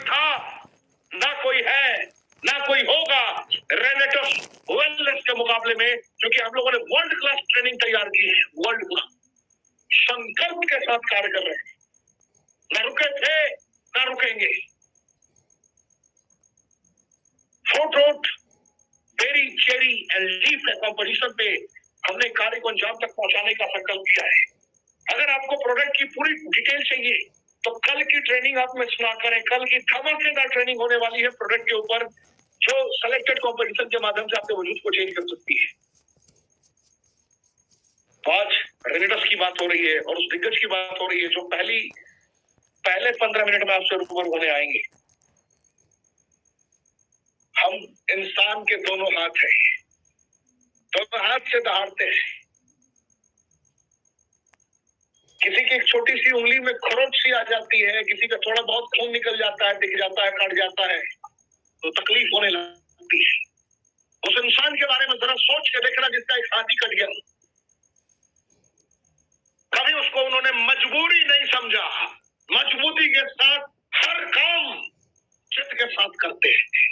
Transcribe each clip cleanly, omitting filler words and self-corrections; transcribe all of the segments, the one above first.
था, ना कोई है, ना कोई होगा रेनेटस वेलनेस के मुकाबले में, क्योंकि हम लोगों ने वर्ल्ड क्लास ट्रेनिंग तैयार की है। वर्ल्ड क्लास संकल्प के साथ कार्य कर रहे हैं, ना रुके थे ना रुकेंगे। Fruit, berry, cherry and leaf के कंपटीशन पे हमने कार्य को अंजाम तक पहुंचाने का संकल्प किया है। अगर आपको प्रोडक्ट की पूरी डिटेल चाहिए तो कल की ट्रेनिंग आप में सुना करें। कल की धमाकेदार ट्रेनिंग होने वाली है प्रोडक्ट के ऊपर, जो सेलेक्टेड कंपटीशन के माध्यम से आपके वजूद को चेंज कर सकती है। तो आज रेनेटस की बात हो रही है और उस दिग्गज की बात हो रही है जो पहले 15 मिनट में आपसे रूबरू होने आएंगे। हम इंसान के दोनों हाथ हैं, दोनों हाथ से दहाड़ते हैं। किसी की एक छोटी सी उंगली में खरोंच सी आ जाती है, किसी का थोड़ा बहुत खून निकल जाता है, दिख जाता है, कट जाता है, तो तकलीफ होने लगती है। उस इंसान के बारे में जरा सोच के देखना जिसका एक हाथ ही कट गया। कभी उसको उन्होंने मजबूरी नहीं समझा, मजबूती के साथ हर काम चित्त के साथ करते हैं।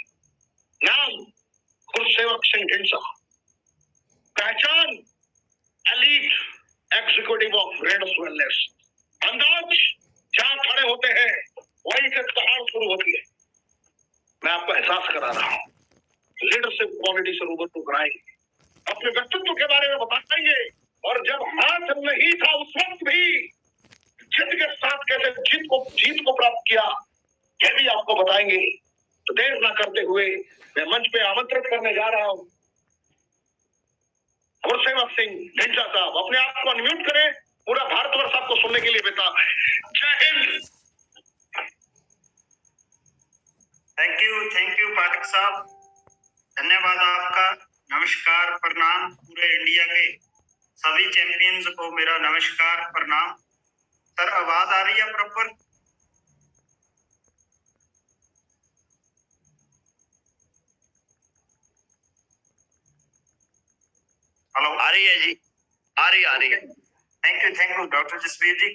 नाम गुरसेवक सिंह ढींडसा, पहचान एलीट एग्जीक्यूटिव ऑफ रेनेटस वेलनेस। अंदाज जहां खड़े होते हैं वहीं से कहानी शुरू होती है। मैं आपको एहसास करा रहा हूं, लीडरशिप क्वालिटी से रूबरू कराएंगे, अपने व्यक्तित्व के बारे में बताएंगे, और जब हाथ नहीं था उस वक्त भी जिद के साथ कैसे जीत को प्राप्त किया, यह भी आपको बताएंगे। तो देर न करते हुए मैं मंच पे आमंत्रित करने जा रहा हूं गुरसेवक सिंह ढींडसा साहब। अपने आप को अनम्यूट करें, पूरा भारतवर्ष आपको सुनने के लिए बेताब है। जय हिंद। थैंक यू पाठक साहब, धन्यवाद आपका। नमस्कार, प्रणाम पूरे इंडिया के सभी चैंपियंस को मेरा नमस्कार, प्रणाम। सर आवाज आ रही है प्रॉपर? हेलो, आ रही है जी, आ रही है। थैंक यू डॉक्टर जसवीर जी।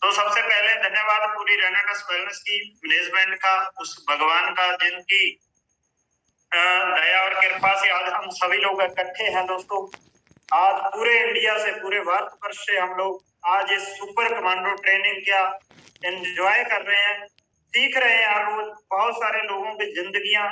तो सबसे पहले धन्यवाद पूरी रेनेटस वेलनेस की मैनेजमेंट का, उस भगवान का जिनकी दया और कृपा से आज हम सभी लोग इकट्ठे हैं। दोस्तों, आज पूरे इंडिया से, पूरे भारतवर्ष से हम लोग आज इस सुपर कमांडो ट्रेनिंग क्या एंजॉय कर रहे हैं, सीख रहे हैं। और रोज बहुत सारे लोगों की जिंदगियां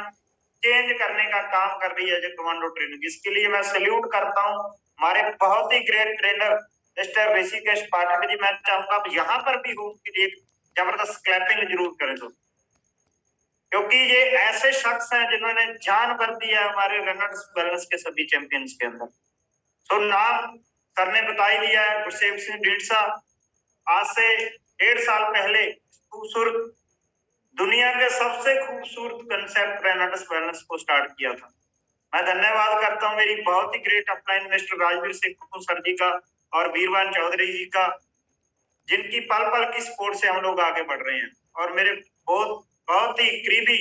चेंज करने का काम कर रही है जो कमांडो ट्रेनिंग। इसके लिए मैं सैल्यूट करता हूँ हमारे बहुत ही great trainer mister Rishikesh Pathak ji. मैं चाहूंगा आप यहाँ पर भी हो, उनके लिए जबरदस्त क्लैपिंग जरूर करें दोस्तों, क्योंकि ये ऐसे शख्स हैं जिन्होंने जान भर दी है हमारे रेनेटस वेलनेस के सभी चैंपियंस के अंदर। तो नाम सर ने बता ही दिया है, गुरसेवक सिंह ढींडसा। आज से 1.5 साल पहले खूबसूरत, दुनिया के सबसे खूबसूरत कंसेप्ट रेनेटस वेलनेस को स्टार्ट किया था। मैं धन्यवाद करता हूँ मेरी बहुत ही great upline mister Rajveer Singh sir ji का और वीरवान चौधरी जी का, जिनकी पल पल की सपोर्ट से हम लोग आगे बढ़ रहे हैं। और मेरे बहुत ही करीबी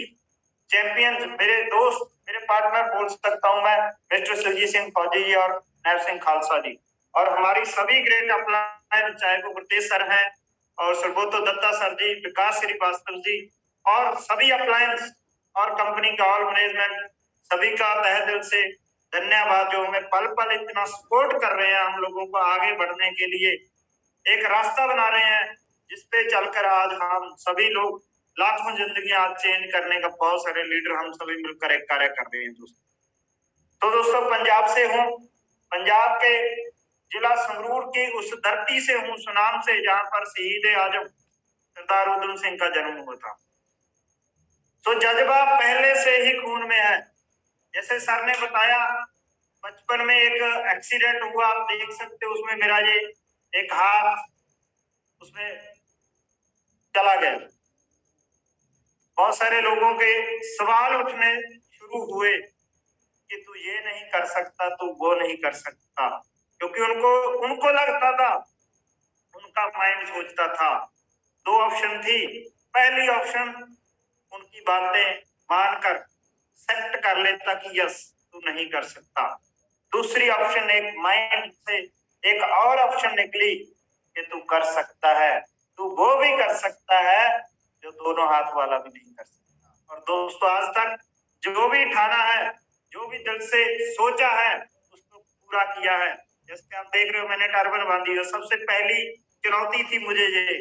चैंपियंस, मेरे दोस्त, मेरे पार्टनर बोल सकता हूं मैं, मिस्टर सुरजीत सिंह फौजी जी और नैब सिंह खालसा जी, और हमारी सभी ग्रेट अपलाइन, चाहे वो गुरतेज सर हैं और सुरबोतो दत्ता सर जी, विकास श्रीवास्तव जी, और सभी अपलायंस और कंपनी का ऑल मैनेजमेंट, सभी का तहे दिल से धन्यवाद जो हमें पल पल इतना सपोर्ट कर रहे हैं, हम लोगों को आगे बढ़ने के लिए एक रास्ता बना रहे हैं जिसपे चलकर आज हम सभी लोग लाखों जिंदगी आज चेंज करने का, बहुत सारे लीडर हम सभी मिलकर एक कार्य कर रहे हैं दोस्तों। तो दोस्तों, पंजाब से हूँ, पंजाब के जिला संगरूर की उस धरती से हूँ, सुनाम से, जहां पर शहीद आजम सरदार उधम सिंह का जन्म हुआ था। तो जज्बा पहले से ही खून में है। जैसे सर ने बताया, बचपन में एक एक्सीडेंट हुआ, आप देख सकते हो उसमें मेरा ये एक हाथ उसमें चला गया। बहुत सारे लोगों के सवाल उठने शुरू हुए कि तू ये नहीं कर सकता, तू वो नहीं कर सकता, क्योंकि उनको लगता था, उनका माइंड सोचता था, 2 ऑप्शन थी। पहली ऑप्शन उनकी बातें मानकर एक्सेप्ट कर लेता कि यस तू नहीं कर सकता। दूसरी ऑप्शन एक माइंड से एक और ऑप्शन निकली कि तू कर सकता है, तू वो भी कर सकता है जो दोनों हाथ वाला भी नहीं कर सकता। और दोस्तों आज तक जो भी ठाना है, जो भी दिल से सोचा है, उसको पूरा किया है। जैसे आप देख रहे हो मैंने टर्बन बांधी है, सबसे पहली चुनौती थी मुझे ये।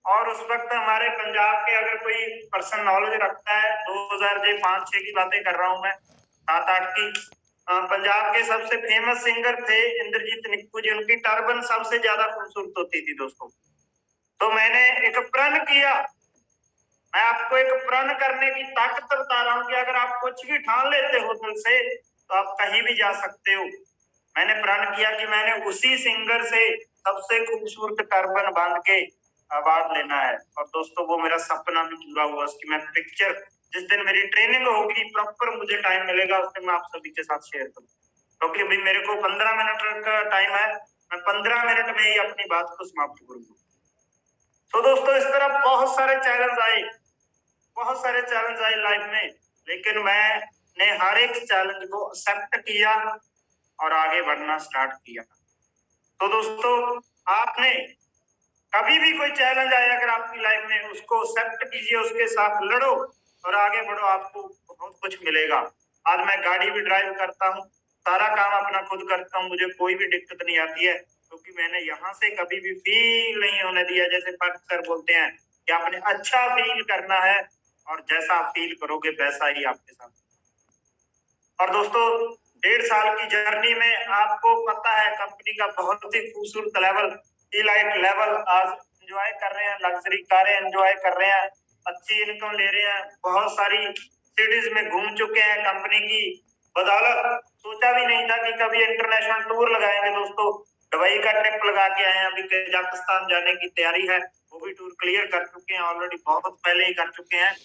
और उस वक्त हमारे पंजाब के अगर कोई पर्सन नॉलेज रखता है, 2005-6 की बातें कर रहा हूं मैं, 7-8 की, पंजाब के सबसे फेमस सिंगर थे इंद्रजीत निक्कू जी, उनकी टर्बन सबसे ज्यादा खूबसूरत होती थी दोस्तों। तो मैंने एक प्रण किया, मैं आपको एक प्रण करने की ताकत बता रहा हूं कि अगर आप कुछ भी ठान लेते हो दिल से तो आप कहीं भी जा सकते हो। मैंने प्रण किया कि मैंने उसी सिंगर से सबसे खूबसूरत टर्बन बांध के अवार्ड लेना है। और दोस्तों वो मेरा सपना भी पूरा हुआ। उसकी मैं पिक्चर जिस दिन मेरी ट्रेनिंग होगी, प्रॉपर मुझे टाइम मिलेगा, उस दिन मैं आप सभी के साथ शेयर करूँ, क्योंकि अभी मेरे को 15 मिनट का टाइम है, मैं 15 मिनट में ही अपनी बात को समाप्त करूंगा। तो दोस्तों इस तरह बहुत सारे चैलेंज आए लाइफ में, लेकिन मैंने हर एक चैलेंज को एक्सेप्ट किया और आगे बढ़ना स्टार्ट किया। तो दोस्तों आपने कभी भी कोई चैलेंज आए अगर आपकी लाइफ में, उसको एक्सेप्ट कीजिए, उसके साथ लड़ो और आगे बढ़ो, आपको बहुत कुछ मिलेगा। आज मैं गाड़ी भी ड्राइव करता हूँ, सारा काम अपना खुद करता हूँ, मुझे कोई भी दिक्कत नहीं आती है, क्योंकि मैंने यहाँ से कभी भी फील नहीं होने दिया। जैसे पाठक सर बोलते हैं कि आपने अच्छा फील करना है और जैसा आप फील करोगे वैसा ही आपके साथ। और दोस्तों 1.5 साल की जर्नी में आपको पता है कंपनी का बहुत ही खूबसूरत लेवल, इलाइट लेवल आज एंजॉय कर रहे हैं, लग्जरी कारें एंजॉय कर रहे हैं, अच्छी इनकम ले रहे हैं, बहुत सारी सिटीज में घूम चुके हैं कंपनी की बदौलत। सोचा भी नहीं था कि कभी इंटरनेशनल टूर लगाएंगे दोस्तों। दुबई का ट्रिप लगा के आए हैं, अभी कजाकिस्तान जाने की तैयारी है, वो भी टूर क्लियर कर चुके हैं ऑलरेडी, बहुत पहले ही कर चुके हैं।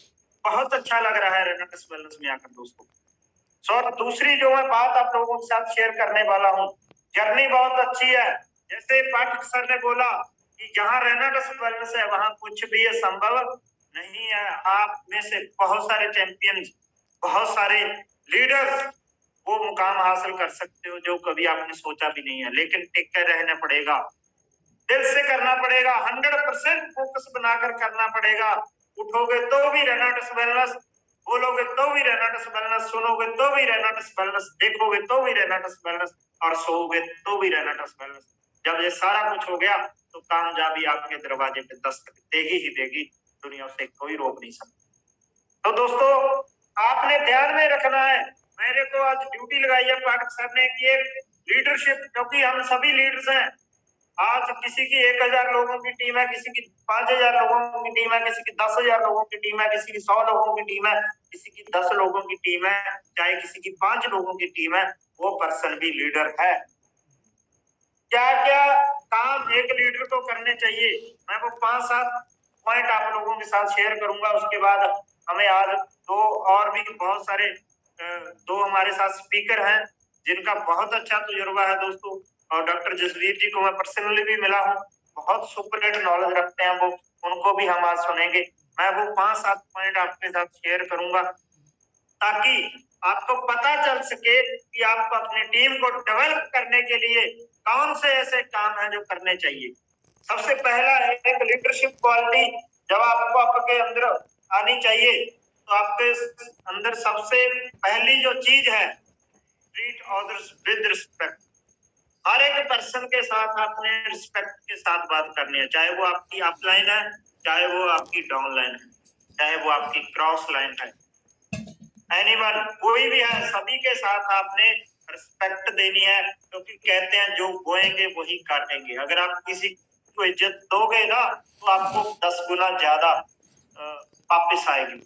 बहुत अच्छा लग रहा है रेनेटेस वेलनेस में आकर दोस्तों। और दूसरी जो मैं बात आप लोगों के साथ शेयर करने वाला हूँ, जर्नी बहुत अच्छी है। जैसे पाठक सर ने बोला कि जहाँ रेनेटेस वेलनेस है वहां कुछ भी संभव नहीं है। आप में से बहुत सारे चैंपियंस, बहुत सारे लीडर्स वो मुकाम हासिल कर सकते हो जो कभी आपने सोचा भी नहीं है, लेकिन टिक कर रहना पड़ेगा, दिल से करना पड़ेगा, 100% फोकस बनाकर करना पड़ेगा। उठोगे तो भी रेनेटेस वेलनेस, बोलोगे तो भी रेनेटेस वेलनेस, सुनोगे तो भी रेनेटेस वेलनेस, देखोगे तो भी रेनेटेस वेलनेस और सोओगे तो भी रेनेटेस वेलनेस। जब ये सारा कुछ हो गया तो कामयाबी आपके दरवाजे पे दस्तक देगी ही देगी, दुनिया से कोई रोक नहीं सकता। तो दोस्तों आपने ध्यान में रखना है, मेरे को आज ड्यूटी लगाई है पाठक सर ने कि एक लीडरशिप, क्योंकि हम सभी लीडर्स हैं। आज किसी की 1000 लोगों की टीम है, किसी की 5000 लोगों की टीम है, किसी की 10,000 लोगों की टीम है, किसी की 100 लोगों की टीम है, किसी की 10 लोगों की टीम है, चाहे किसी की 5 लोगों की टीम है, वो पर्सन भी लीडर है। क्या क्या काम एक लीडर को करने चाहिए, मैं वो 5-7 पॉइंट आप लोगों के साथ शेयर करूंगा। उसके बाद हमें आज दो और भी बहुत सारे दो हमारे साथ स्पीकर हैं जिनका बहुत अच्छा तजुर्बा है दोस्तों। और डॉक्टर जसवीर जी को मैं पर्सनली भी मिला हूँ, बहुत सुपरलेट नॉलेज रखते हैं वो, उनको भी हम आज सुनेंगे। मैं वो 5-7 पॉइंट आपके साथ शेयर करूंगा ताकि आपको पता चल सके कि आपको अपनी टीम को डेवलप करने के लिए कौन से ऐसे काम हैं जो करने चाहिए। सबसे पहला है एक लीडरशिप क्वालिटी, जब आपको आपके अंदर आनी चाहिए तो आपके अंदर सबसे पहली जो चीज है, ट्रीट अदर्स विद रिस्पेक्ट। हर एक पर्सन के साथ आपने रिस्पेक्ट के साथ बात करनी है, चाहे वो आपकी अपलाइन है, चाहे वो आपकी डाउन लाइन है, चाहे वो आपकी क्रॉस लाइन है, एनीवन कोई भी है, सभी के साथ आपने रिस्पेक्ट देनी है, क्योंकि कहते हैं जो बोएंगे वही काटेंगे। अगर आप किसी को इज्जत दोगे ना तो आपको 10 गुना ज्यादा वापस आएगी।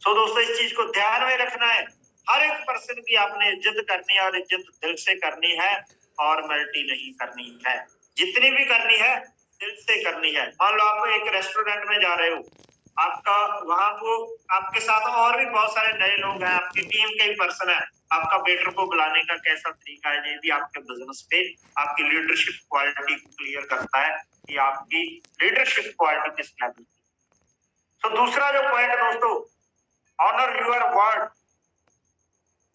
सो दोस्तों इस चीज को ध्यान में रखना है, हर एक पर्सन की आपने इज्जत करनी है और इज्जत दिल से करनी है और मल्टी नहीं करनी है, जितनी भी करनी है दिल से करनी है। मान लो आप एक रेस्टोरेंट में जा रहे हो, आपका वहां को आपके साथ और भी बहुत सारे नए लोग हैं, आपकी टीम के ही पर्सन है, आपका वेटर को बुलाने का कैसा तरीका है, ये भी आपके बिजनेस पे आपकी लीडरशिप क्वालिटी को क्लियर करता है कि आपकी लीडरशिप क्वालिटी किस लेवल की। तो दूसरा जो पॉइंट दोस्तों, ऑनर योर वर्ड।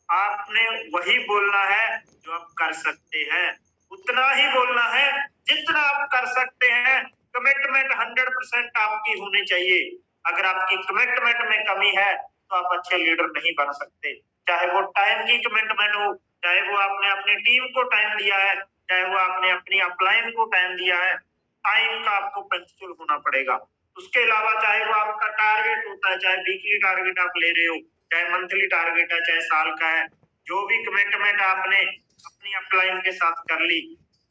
आपने वही बोलना है जो आप कर सकते हैं, उतना ही बोलना है जितना आप कर सकते हैं। कमिटमेंट 100% आपकी होनी चाहिए। अगर आपकी कमिटमेंट में कमी है तो आप अच्छे लीडर नहीं बन सकते। चाहे वो टाइम की कमिटमेंट हो, चाहे वो आपने अपनी टीम को टाइम दिया है, चाहे वो आपने अपनी अपलाइन को टाइम दिया है, टाइम का आपको पंक्चुअल होना पड़ेगा। उसके अलावा चाहे वो आपका टारगेट होता है, चाहे वीकली टारगेट आप ले रहे हो, चाहे मंथली टारगेट है, चाहे साल का है, जो भी कमिटमेंट आपने अपनी अपलाइन के साथ कर ली,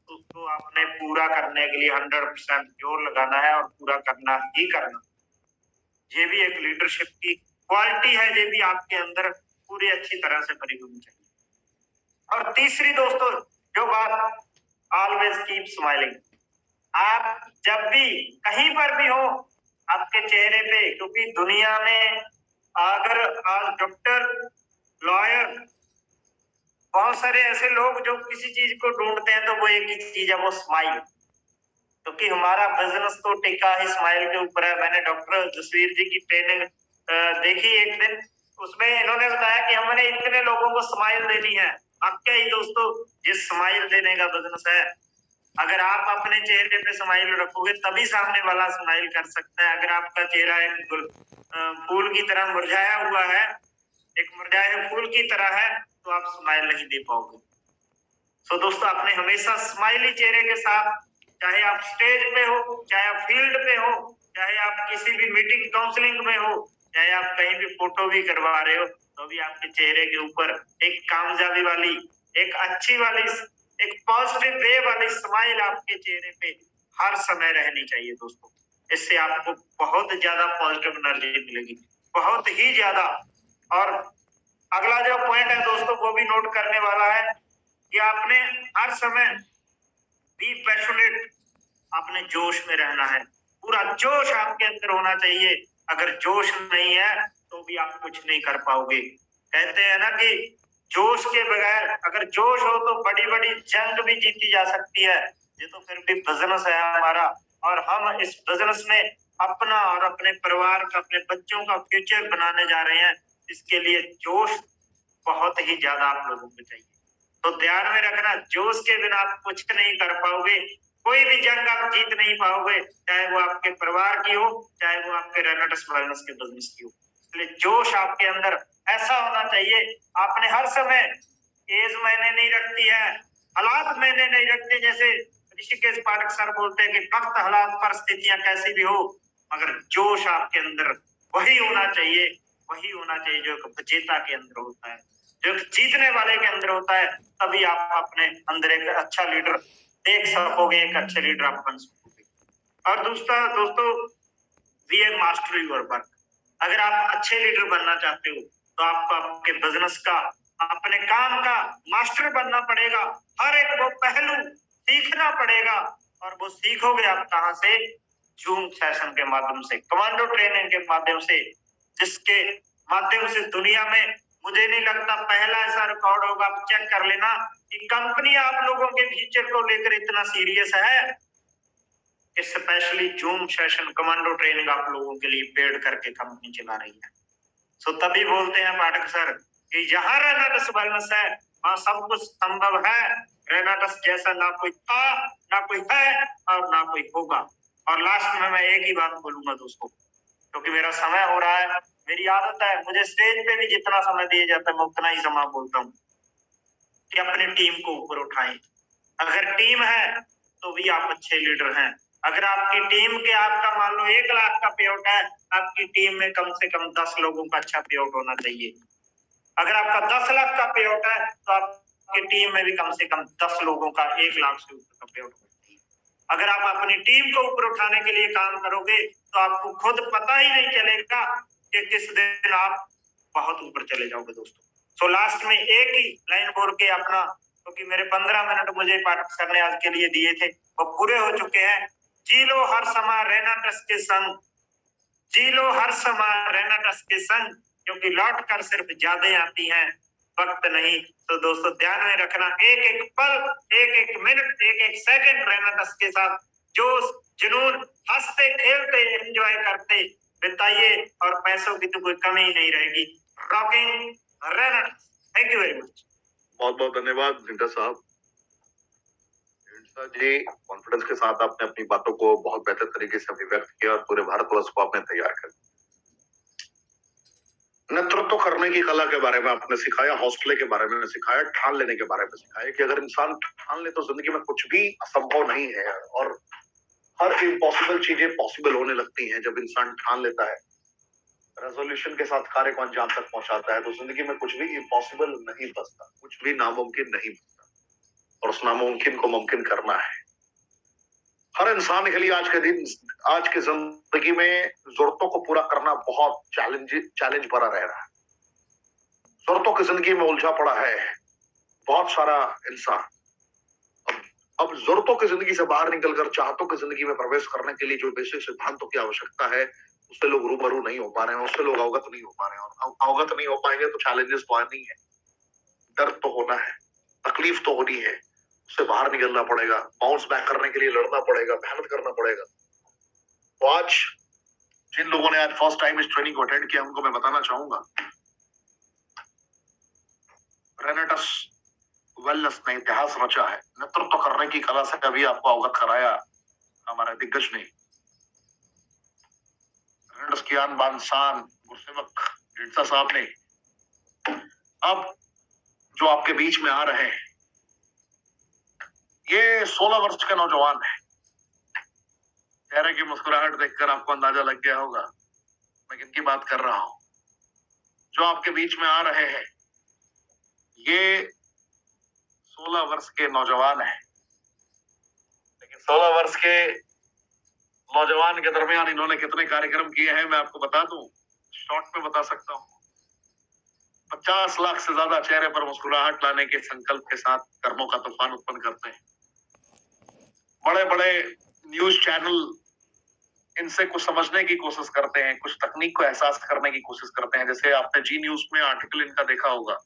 उसको आपने पूरा करने के लिए 100% जोर लगाना है और पूरा करना ही करना। ये भी एक लीडरशिप की क्वालिटी है, ये भी आपके अंदर पूरी अच्छी तरह से भरी होनी चाहिए। और तीसरी दोस्तों जो बात, ऑलवेज कीप स्माइलिंग। आप जब भी कहीं पर भी हो, आपके चेहरे पे, क्योंकि दुनिया में अगर आज डॉक्टर, लॉयर, बहुत सारे ऐसे लोग जो किसी चीज को ढूंढते हैं तो वो एक ही चीज है, वो स्माइल। क्योंकि हमारा बिजनेस तो टिका ही स्माइल के ऊपर है। मैंने डॉक्टर जसवीर जी की ट्रेनिंग देखी एक दिन, उसमें इन्होंने बताया कि हमने इतने लोगों को स्माइल देनी है। अब क्या ही दोस्तों, ये स्माइल देने का बिजनेस है। अगर आप अपने चेहरे पे स्माइल रखोगे तभी सामने वाला स्माइल कर सकता है। अगर आपका चेहरा एक फूल की तरह मुरझाया हुआ है, एक मुरझाए फूल की तरह है, तो आप स्माइल नहीं दे पाओगे। सो दोस्तों, आपने हमेशा स्माइली चेहरे के साथ, चाहे आप स्टेज पे हो, चाहे आप फील्ड पे हो, चाहे आप किसी भी मीटिंग काउंसलिंग में हो, चाहे आप कहीं भी फोटो भी करवा रहे हो, तो भी आपके चेहरे के ऊपर एक कामयाबी वाली, एक अच्छी वाली, एक पॉजिटिव वे वाली स्माइल आपके चेहरे पे हर समय रहनी चाहिए दोस्तों। इससे आपको बहुत ज्यादा पॉजिटिव एनर्जी मिलेगी, बहुत ही ज्यादा। और अगला जो पॉइंट है दोस्तों, वो भी नोट करने वाला है कि आपने हर समय बी पैशनेट, आपने जोश में रहना है। पूरा जोश आपके अंदर होना चाहिए। अगर जोश नहीं है तो भी आप कुछ नहीं कर पाओगे। कहते हैं ना कि जोश के बगैर, अगर जोश हो तो बड़ी बड़ी जंग भी जीती जा सकती है। ये तो फिर भी बिजनेस है हमारा, और हम इस बिजनेस में अपना और अपने परिवार का, अपने बच्चों का फ्यूचर बनाने जा रहे हैं। इसके लिए जोश बहुत ही ज्यादा आप लोगों को चाहिए। तो ध्यान में रखना, जोश के बिना आप कुछ नहीं कर पाओगे। कोई भी जंग आप जीत नहीं पाओगे, चाहे वो आपके परिवार की हो, चाहे वो आपके रेनेटस वेलनेस के बिजनेस की हो। इसलिए जोश आपके अंदर ऐसा होना चाहिए। आपने हर समय, एज मैंने नहीं रखती है, हालात मैंने नहीं रखते। जैसे ऋषिकेश पाठक सर बोलते हैं कि वक्त, हालात, परिस्थितियां कैसी भी हो, मगर जोश आपके अंदर वही होना चाहिए, वही होना चाहिए जो एक विजेता के अंदर होता है, जो जीतने वाले के अंदर होता है। तभी आप अपने अंदर एक अच्छा लीडर देख सकोगे, एक अच्छे लीडर आप बन सकोगे। और दूसरा दोस्तों, be a master your work. अगर आप अच्छे लीडर बनना चाहते हो तो आपको आपके बिजनेस का, अपने काम का मास्टर बनना पड़ेगा। हर एक वो पहलू सीखना पड़ेगा। और वो सीखोगे आप कहाँ से? जूम सेशन के माध्यम से, कमांडो ट्रेनिंग के माध्यम से, जिसके माध्यम से दुनिया में मुझे नहीं लगता पहला ऐसा रिकॉर्ड होगा। आप चेक कर लेना कि कंपनी आप लोगों के फ्यूचर को लेकर इतना सीरियस है कि specially zoom session, commando training आप लोगों के लिए पेड करके कंपनी चला रही है। सो तभी बोलते हैं पाठक सर कि जहां रेनाटस वेलनेस है वहां सब कुछ संभव है। रेनाटस जैसा ना कोई था, ना कोई है और ना कोई होगा। और लास्ट में मैं एक ही बात बोलूंगा दोस्तों, क्योंकि मेरा समय हो रहा है। मेरी आदत है, मुझे स्टेज पे भी जितना समय दिया जाता है मैं उतना ही समय बोलता हूँ कि अपनी टीम को ऊपर उठाएं। अगर टीम है तो भी आप अच्छे लीडर हैं। अगर आपकी टीम के, आपका मान लो 1 लाख का पेआउट है, आपकी टीम में कम से कम 10 लोगों का अच्छा पेआउट होना चाहिए। अगर आपका 10 लाख का पेआउट है तो आपकी टीम में भी कम से कम 10 लोगों का 1 लाख से ऊपर का पेआउट होना चाहिए। अगर आप अपनी टीम को ऊपर उठाने के लिए काम करोगे तो आपको खुद पता ही नहीं चलेगा कि किस दिन आप बहुत ऊपर चले जाओगे दोस्तों। सो लास्ट में एक ही लाइन बोल के अपना, क्योंकि मेरे 15 मिनट मुझे पाठक सर ने आज के लिए दिए थे वो पूरे हो चुके हैं। जी लो हर समय रेनाटस के संग, जी लो हर समय रेनाटस के संग, क्योंकि लौट कर सिर्फ यादें आती हैं, वक्त नहीं। तो दोस्तों ध्यान में रखना, एक एक पल, एक एक मिनट, एक एक सेकंड रेनाटस के साथ जोश, जुनून, हंसते खेलते एंजॉय करते बिताइए और पैसों की तो कोई कमी ही नहीं रहेगी। Rocking Renatus. Thank you very much. बहुत बहुत धन्यवाद ढिंडा साहब। ढिंडा जी, कॉन्फिडेंस के साथ आपने अपनी बातों को बहुत बेहतर तरीके से अभिव्यक्त किया और पूरे भारतवर्ष को आपने तैयार कर दिया। नेतृत्व करने की कला के बारे में आपने सिखाया, हौसले के बारे में सिखाया, ठान लेने के बारे में सिखाया कि अगर इंसान ठान ले तो जिंदगी में कुछ भी असंभव नहीं है और हर इम्पॉसिबल चीजें पॉसिबल होने लगती हैं जब इंसान ठान लेता है, रेजोल्यूशन के साथ कार्य को अंजाम तक पहुंचाता है, तो जिंदगी में कुछ भी इम्पॉसिबल नहीं बचता, कुछ भी नामुमकिन नहीं बचता, और उस नामुमकिन को मुमकिन करना है हर इंसान के लिए। आज के जिंदगी में जरूरतों को पूरा करना बहुत चैलेंज भरा रह रहा है। जरूरतों की जिंदगी में उलझा पड़ा है बहुत सारा इंसान। अब जरूरतों की जिंदगी से बाहर निकलकर चाहतों की जिंदगी में प्रवेश करने के लिए जो बेसिक सिद्धांतों की आवश्यकता है, उससे लोग रूबरू नहीं हो पा रहे हैं, उससे लोग अवगत नहीं हो पा रहे हैं, और अवगत नहीं हो पाएंगे तो चैलेंजेस तो आनी है, दर्द तो होना है, तकलीफ तो होनी है, उससे बाहर निकलना पड़ेगा, बाउंस बैक करने के लिए लड़ना पड़ेगा, मेहनत करना पड़ेगा। तो आज जिन लोगों ने आज फर्स्ट टाइम इस ट्रेनिंग को अटेंड किया, उनको मैं बताना चाहूंगा, रेनेटस वेलनेस ने इतिहास रचा है, नेतृत्व करने की कला से कभी आपको अवगत कराया हमारे दिग्गज ने। रेनेटस की आन बान शान गुरसेवक ढींडसा साहब ने अब जो आपके बीच में आ रहे हैं, ये 16 वर्ष के नौजवान है। चेहरे की मुस्कुराहट देखकर आपको अंदाजा लग गया होगा मैं किनकी बात कर रहा हूं। जो आपके बीच में आ रहे हैं ये 16 वर्ष के नौजवान है, लेकिन 16 वर्ष के नौजवान के दरमियान इन्होंने कितने कार्यक्रम किए हैं मैं आपको बता दूं, शॉर्ट में बता सकता हूं। 50 लाख से ज्यादा चेहरे पर मुस्कुराहट लाने के संकल्प के साथ कर्मों का तूफान उत्पन्न करते हैं। बड़े बड़े न्यूज चैनल इनसे कुछ समझने की कोशिश करते हैं, कुछ तकनीक को एहसास करने की कोशिश करते हैं। जैसे आपने जी न्यूज में आर्टिकल इनका देखा होगा,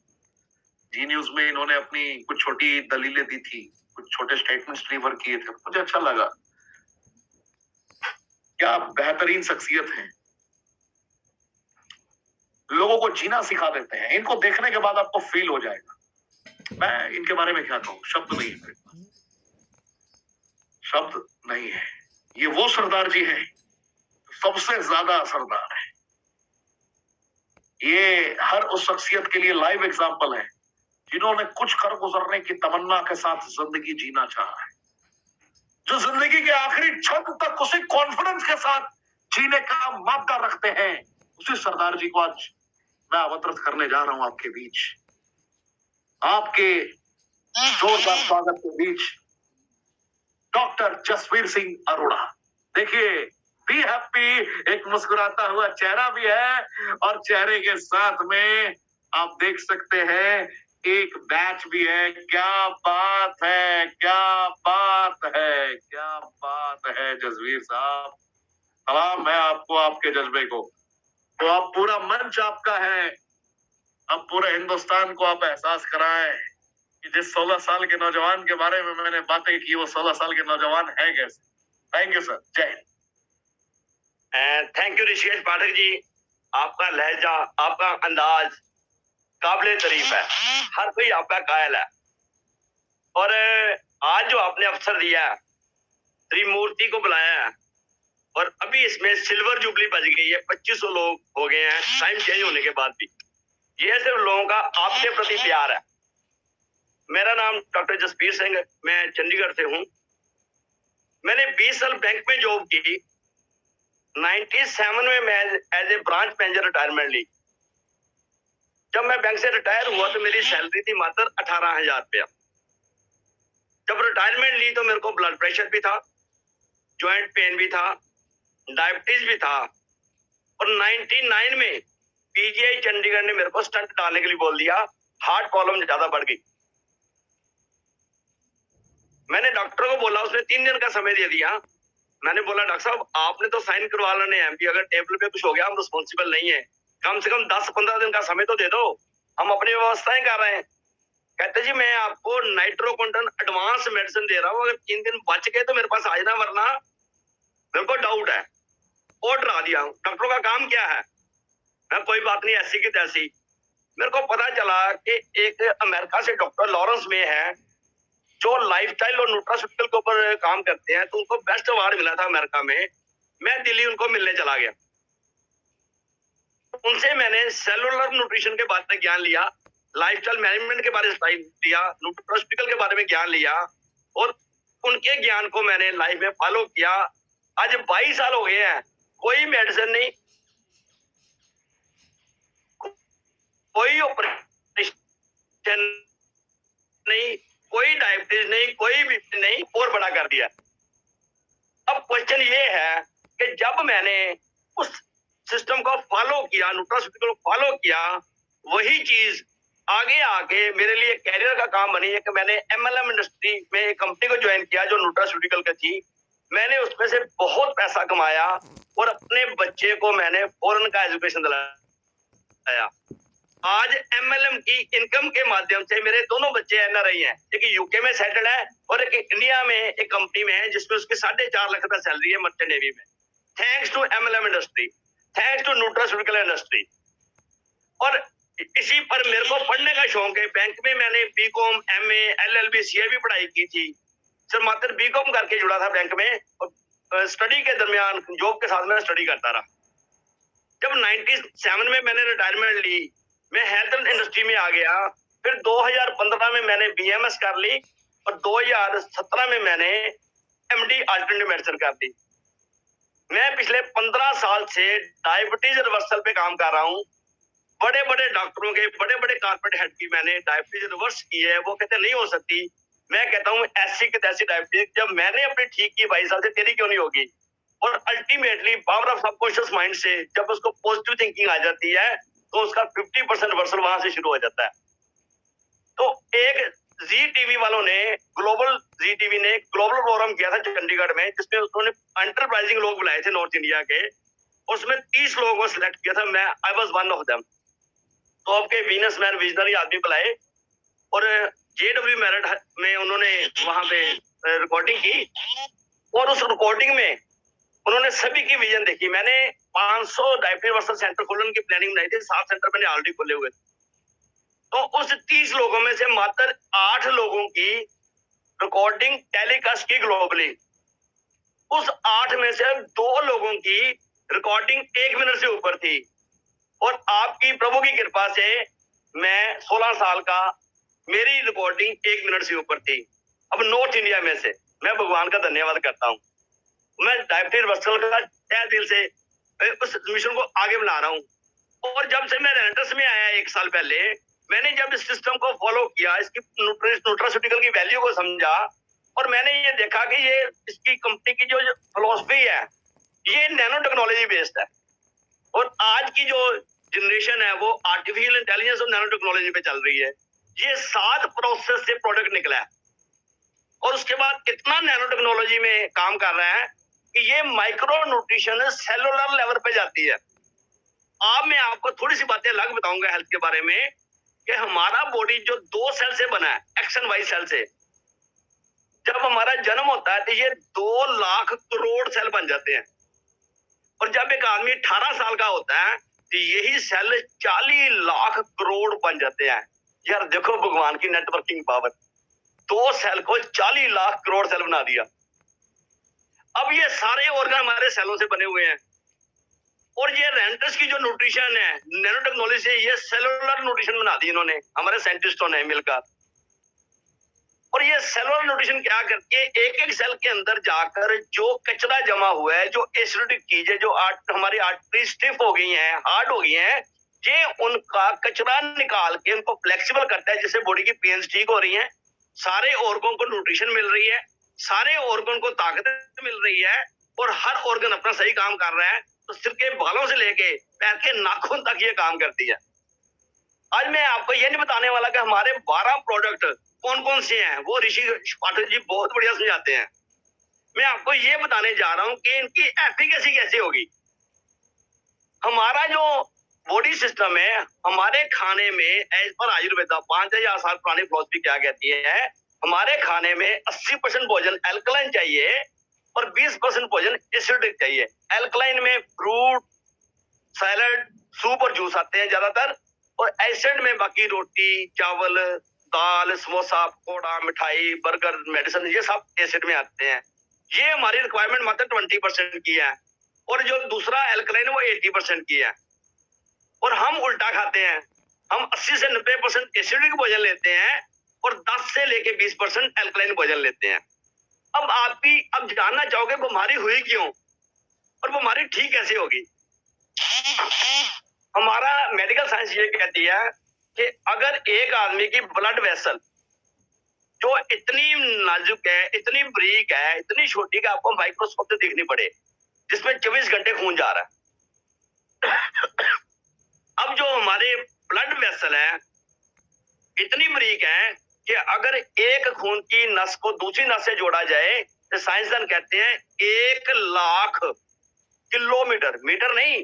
जी न्यूज में इन्होंने अपनी कुछ छोटी दलीलें दी थी, कुछ छोटे स्टेटमेंट्स डिलीवर किए थे, मुझे अच्छा लगा। क्या बेहतरीन शख्सियत है, लोगों को जीना सिखा देते हैं। इनको देखने के बाद आपको फील हो जाएगा। मैं इनके बारे में क्या कहूं, शब्द नहीं है, शब्द नहीं है। ये वो सरदार जी हैं सबसे ज्यादा असरदार है। ये हर उस शख्सियत के लिए लाइव एग्जाम्पल है जिन्होंने कुछ कर गुजरने की तमन्ना के साथ जिंदगी जीना चाहा है, जो जिंदगी के आखिरी क्षण तक उसी कॉन्फिडेंस के साथ जीने का मादा रखते हैं। उसी सरदार जी को आज मैं आमंत्रित करने जा रहा हूं आपके बीच, आपके जोरदार स्वागत के बीच डॉक्टर जसवीर सिंह अरोड़ा। देखिए, बी हैप्पी, एक मुस्कुराता हुआ चेहरा भी है और चेहरे के साथ में आप देख सकते हैं एक बैच भी है। क्या बात है, क्या बात है, क्या बात है जसवीर साहब, सलाम है आपको, आपके जज्बे को। तो अब पूरा मंच आपका है, अब पूरे हिंदुस्तान को आप एहसास कराएं कि जिस 16 साल के नौजवान के बारे में मैंने बातें की वो 16 साल के नौजवान है कैसे। थैंक यू सर, जय हिंद। थैंक यू ऋषिकेश पाठक जी, आपका लहजा, आपका अंदाज काबिले तारीफ है, हर कोई आपका कायल है। और आज जो आपने अवसर दिया है, त्रिमूर्ति को बुलाया है, और अभी इसमें सिल्वर जुबली बज गई है, 2500 लोग हो गए हैं टाइम चेंज होने के बाद भी। ये सिर्फ लोगों का आपके प्रति प्यार है। मेरा नाम डॉक्टर जसवीर सिंह, मैं चंडीगढ़ से हूँ। मैंने 20 साल बैंक में जॉब की। 97 में मैं as a branch manager retirement ली। जब मैं बैंक से रिटायर हुआ तो मेरी सैलरी थी मात्र 18,000 रुपया। जब रिटायरमेंट ली तो मेरे को ब्लड प्रेशर भी था, जॉइंट पेन भी था, डायबिटीज भी था, और 99 में पीजीआई चंडीगढ़ ने मेरे को स्टंट डालने के लिए बोल दिया, हार्ट प्रॉब्लम ज्यादा बढ़ गई। मैंने डॉक्टर को बोला, उसने 3 दिन का समय दे दिया। मैंने बोला डॉक्टर साहब आपने तो साइन करवा लेने हैं, अगर टेबल पे कुछ हो गया हम रिस्पॉन्सिबल नहीं है, कम से कम 10-15 दिन का समय तो दे दो, हम अपनी व्यवस्थाएं कर रहे हैं। कहते जी मैं आपको नाइट्रोकोंटन एडवांस मेडिसिन दे रहा हूँ, अगर 3 दिन बच गए तो मेरे पास आ जाना, वरना मेरे को डाउट है। और डरा दिया। डॉक्टरों का काम क्या है, मैं कोई बात नहीं ऐसी की तैसी। मेरे को पता चला कि एक अमेरिका से डॉक्टर लॉरेंस में है जो लाइफस्टाइल और न्यूट्रास्यूटिकल के ऊपर काम करते हैं, तो उनको बेस्ट अवार्ड मिला था अमेरिका में। मैं दिल्ली उनको मिलने चला गया। उनसे मैंने सेलुलर न्यूट्रिशन के बारे में ज्ञान लिया, लाइफस्टाइल मैनेजमेंट के बारे में लिया, न्यूट्रोस्पिकल के बारे में ज्ञान लिया और उनके ज्ञान को मैंने लाइफ में फॉलो किया। आज 22 साल हो गए हैं, कोई मेडिसिन नहीं, कोई ऑपरेशन नहीं, कोई डायबिटीज नहीं, कोई बीपी नहीं, और बड़ा कर दिया। अब क्वेश्चन ये है कि जब मैंने उस सिस्टम को फॉलो किया, न्यूट्रोस्पिकल को फॉलो किया, वही चीज आगे आके मेरे लिए कैरियर का काम बनी है कि मैंने MLM इंडस्ट्री में एक कंपनी को ज्वाइन किया जो न्यूट्रोस्पिकल की थी। मैंने उसमें से बहुत पैसा कमाया और अपने बच्चे को मैंने फॉरेन का एजुकेशन दिलाया। आज MLM की इनकम के माध्यम से मेरे दोनों बच्चे NRI हैं, एक यूके में सेटल है और एक इंडिया में एक कंपनी में है जिसमें उसके 4.5 लाख रुपए सैलरी है मर्चेंट नेवी में। Thanks to MLM industry, thanks to nutraceutical industry. और इसी पर मेरे को पढ़ने का शौक है। बैंक में मैंने BCom, MA, LLB, CA भी पढ़ाई की थी। सर मात्र BCom करके जुड़ा था बैंक में और स्टडी के दरमियान जॉब के साथ में स्टडी करता रहा। जब 97 में मैंने रिटायरमेंट ली, मैं हेल्थ इंडस्ट्री में आ गया। फिर 2015 में मैंने BMS कर ली और 2017 में मैंने MD अल्टरनेटिव मेडिसिन कर ली। मैं पिछले 15 साल से डायबिटीज रिवर्सल पे काम कर रहा हूँ। बड़े बड़े डॉक्टरों के, बड़े बड़े कॉर्पोरेट हेड की मैंने डायबिटीज रिवर्स की है। वो कहते नहीं हो सकती, मैं कहता हूँ ऐसी की तैसी डायबिटीज जब मैंने अपनी ठीक की 22 साल से, तेरी क्यों नहीं होगी। और ultimately power of subconscious mind से जब उसको पॉजिटिव थिंकिंग आ जाती है तो उसका 50% रिवर्सल वहां से शुरू हो जाता है। तो एक ZTV वालों ने, ग्लोबल ZTV ने ग्लोबल प्रोग्राम किया था चंडीगढ़ में, जिसमें उन्होंने एंटरप्राइजिंग लोग बुलाए थे नॉर्थ इंडिया के। उसमें 30 लोगों को सिलेक्ट किया था, मैं I was one of them. तो आपके बिजनेसमैन, विजनरी आदमी बुलाए और JW मेरिट में उन्होंने वहां पे रिकॉर्डिंग की और उस रिकॉर्डिंग में उन्होंने सभी की विजन देखी। मैंने 500 डायबिटीज रिवर्सल सेंटर खोलने की प्लानिंग बनाई थी, 7 सेंटर मैंने ऑलरेडी खोले हुए। तो उस 30 लोगों में से मात्र 8 लोगों की रिकॉर्डिंग टेलीकास्ट की ग्लोबली। उस 8 में से 2 लोगों की रिकॉर्डिंग 1 मिनट से ऊपर थी और आपकी प्रभु की कृपा से मैं 16 साल का, मेरी रिकॉर्डिंग 1 मिनट से ऊपर थी। अब नॉर्थ इंडिया में से मैं भगवान का धन्यवाद करता हूँ। मैं डायबिटीज रिवर्सल का तहे दिल से उस मिशन को आगे बढ़ा रहा हूँ। और जब से मैं रेंटस में आया 1 साल पहले, मैंने जब इस सिस्टम को फॉलो किया, इसकी न्यूट्रोस्यूटिकल की वैल्यू को समझा और मैंने ये देखा कि ये इसकी कंपनी की जो फिलॉसफी है ये नैनो टेक्नोलॉजी बेस्ड है। और आज की जो जनरेशन है वो आर्टिफिशियल इंटेलिजेंस और नैनो टेक्नोलॉजी पे चल रही है। ये 7 प्रोसेस से प्रोडक्ट निकला है और उसके बाद इतना नैनो टेक्नोलॉजी में काम कर रहा है कि ये माइक्रो न्यूट्रिशन सेलुलर लेवल पे जाती है। अब मैं आपको थोड़ी सी बातें अलग बताऊंगा हेल्थ के बारे में कि हमारा बॉडी जो 2 सेल से बना है, X और Y सेल से। जब हमारा जन्म होता है तो ये 2 लाख करोड़ सेल बन जाते हैं और जब एक आदमी 18 साल का होता है तो यही सेल 40 लाख करोड़ बन जाते हैं। यार देखो भगवान की नेटवर्किंग पावर, 2 सेल को 40 लाख करोड़ सेल बना दिया। अब ये सारे ऑर्गन हमारे सेलों से बने हुए हैं और ये रेंटस की जो न्यूट्रिशन है नैनो टेक्नोलॉजी से, ये सेलुलर न्यूट्रिशन बना दी इन्होंने, हमारे साइंटिस्टों ने मिलकर। और ये सेलुलर न्यूट्रिशन क्या करके एक एक सेल के अंदर जाकर जो कचरा जमा हुआ है, जो एसिडिक चीज है, जो हमारी आर्टरी स्टिफ हो गई है, हार्ड हो गई है, ये उनका कचरा निकाल के उनको फ्लेक्सिबल करता है, जिससे बॉडी की पेन्स ठीक हो रही है, सारे ऑर्गन को न्यूट्रिशन मिल रही है, सारे ऑर्गन को ताकत मिल रही है और हर ऑर्गन अपना सही काम कर रहा है। तो सिर के बालों से लेके पैर के नाखून तक ये काम करती है। आज मैं आपको ये नहीं बताने वाला कि हमारे 12 प्रोडक्ट कौन कौन से हैं, वो ऋषि पाठक जी बहुत बढ़िया समझाते हैं। मैं आपको ये बताने जा रहा हूं कि इनकी एफिकेसी कैसे होगी। हमारा जो बॉडी सिस्टम है, हमारे खाने में एज पर आयुर्वेदा 5000 साल पुरानी फिलॉसफी क्या कहती है, हमारे खाने में 80% भोजन एल्कलाइन चाहिए और 20% भोजन एसिडिक चाहिए। एल्कलाइन में फ्रूट, सैलड, सूप और जूस आते हैं ज्यादातर, और एसिड में बाकी रोटी, चावल, दाल, समोसा, पकौड़ा, मिठाई, बर्गर, मेडिसिन, ये सब एसिड में आते हैं। ये हमारी रिक्वायरमेंट मात्र 20% की है और जो दूसरा एल्कलाइन वो 80% की है। उल्टा खाते हैं। हम 80 से 90% एसिडिक भोजन लेते हैं और 10 से लेके 20% एल्कलाइन भोजन लेते हैं। अब जानना चाहोगे बीमारी हुई क्यों और बीमारी ठीक कैसे होगी। हमारा मेडिकल साइंस ये कहती है कि अगर एक आदमी की ब्लड वेसल जो इतनी नाजुक है, इतनी बारीक है, इतनी छोटी कि आपको माइक्रोस्कोप से देखनी पड़े, जिसमें 24 घंटे खून जा रहा है। अब जो हमारे ब्लड वेसल है इतनी बारीक है कि अगर एक खून की नस को दूसरी नस से जोड़ा जाए तो साइंसदान कहते हैं 1,00,000 किलोमीटर, मीटर नहीं,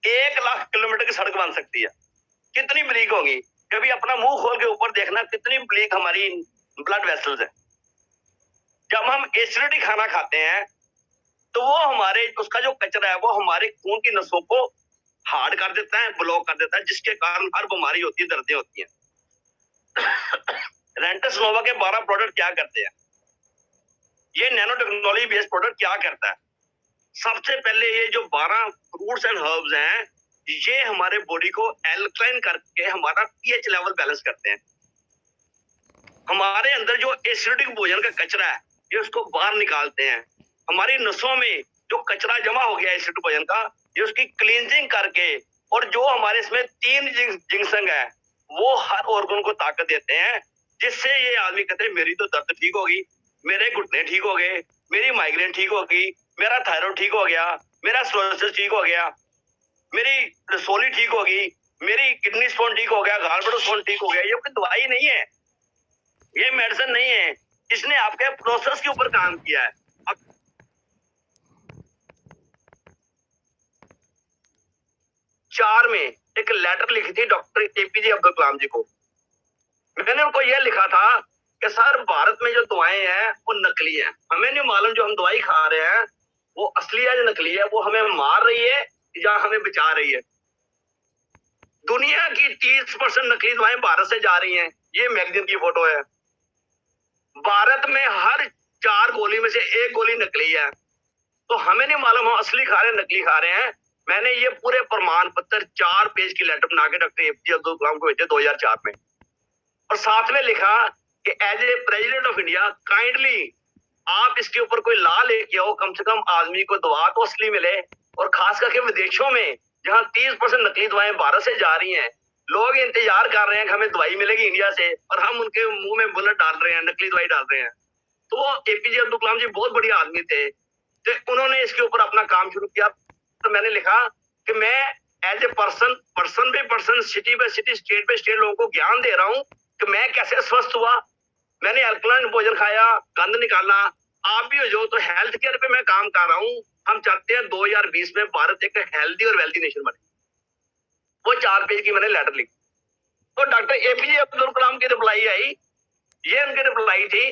1,00,000 किलोमीटर की सड़क बन सकती है। कितनी बारीक होगी, कभी अपना मुंह खोल के ऊपर देखना कितनी बारीक हमारी ब्लड वेसल्स है। जब हम एसिडिक खाना खाते हैं तो वो हमारे उसका जो कचरा है वो हमारे खून की नसों को हार्ड कर देता है, ब्लॉक कर देता है, जिसके कारण हर बीमारी होती है, दर्दें होती हैं। रेंटस नोवा के 12 प्रोडक्ट क्या करते हैं, ये नैनो टेक्नोलॉजी बेस्ड प्रोडक्ट क्या करता है। सबसे पहले ये जो 12 फ्रूट्स एंड हर्ब्स हैं ये हमारे बॉडी को एल्कलाइन करके हमारा पीएच लेवल बैलेंस करते हैं। हमारे अंदर जो एसिडिक भोजन का कचरा है ये उसको बाहर निकालते हैं। हमारी नसों में जो कचरा जमा हो गया एसिडिक भोजन का ये उसकी क्लींजिंग करके, और जो हमारे इसमें 3 जिंक्शन है वो हर ऑर्गन को ताकत देते हैं, जिससे ये आदमी कहते हैं मेरी तो दर्द ठीक होगी, मेरे घुटने ठीक हो गए, मेरी माइग्रेन ठीक होगी, मेरा थायराइड ठीक हो गया, मेरा सोरियासिस ठीक हो गया, मेरी रसोली ठीक होगी, मेरी किडनी स्टोन ठीक हो गया, गॉलब्लैडर स्टोन ठीक हो गया। ये कोई दवाई नहीं है, ये मेडिसिन नहीं है, इसने आपके प्रोसेस के ऊपर काम किया है। 4 में एक लेटर लिखी थी डॉक्टर एपीजे अब्दुल कलाम जी को। मैंने उनको यह लिखा था कि सर भारत में जो दवाएं हैं वो नकली हैं, हमें नहीं मालूम जो हम दवाई खा रहे हैं वो असली है या नकली है, वो हमें मार रही है या हमें बचा रही है। दुनिया की 30% नकली दवाएं भारत से जा रही हैं, ये मैगजीन की फोटो है। भारत में हर 4 गोली में से 1 गोली नकली है, तो हमें नहीं मालूम हम असली खा रहे हैं नकली खा रहे हैं। मैंने ये पूरे प्रमाण पत्र 4 पेज की लेटर बना के डॉक्टर एपीजे अब्दुल कलाम को भेजे 2004 में, और साथ में लिखा कि as a president of India kindly आप इसके ऊपर कोई लॉ लेके आओ, कम से कम आदमी को दवा तो असली मिले। और खास करके विदेशों में जहां 30% नकली दवाएं भारत से जा रही हैं, लोग इंतजार कर रहे हैं कि हमें दवाई मिलेगी इंडिया से, और हम उनके मुंह में बुलेट डाल रहे हैं, नकली दवाई डाल रहे हैं। तो एपीजे अब्दुल कलाम जी बहुत बढ़िया आदमी थे, तो उन्होंने इसके ऊपर अपना काम शुरू किया। तो मैंने लिखा कि मैं एज ए पर्सन पे person, city by city, state by state लोगों को ज्ञान दे रहा हूँ कि मैं कैसे स्वस्थ हुआ। मैंने अल्कलाइन भोजन खाया, गंद निकाला, आप भी हो जो, तो हेल्थ केयर पे मैं काम कर रहा हूँ। हम चाहते हैं 2020 में भारत एक हेल्दी और वेल्थी नेशन बने। वो 4 पेज की मैंने लेटर लिखी। तो डॉक्टर एपीजे अब्दुल कलाम की रिप्लाई आई, ये उनकी रिप्लाई थी,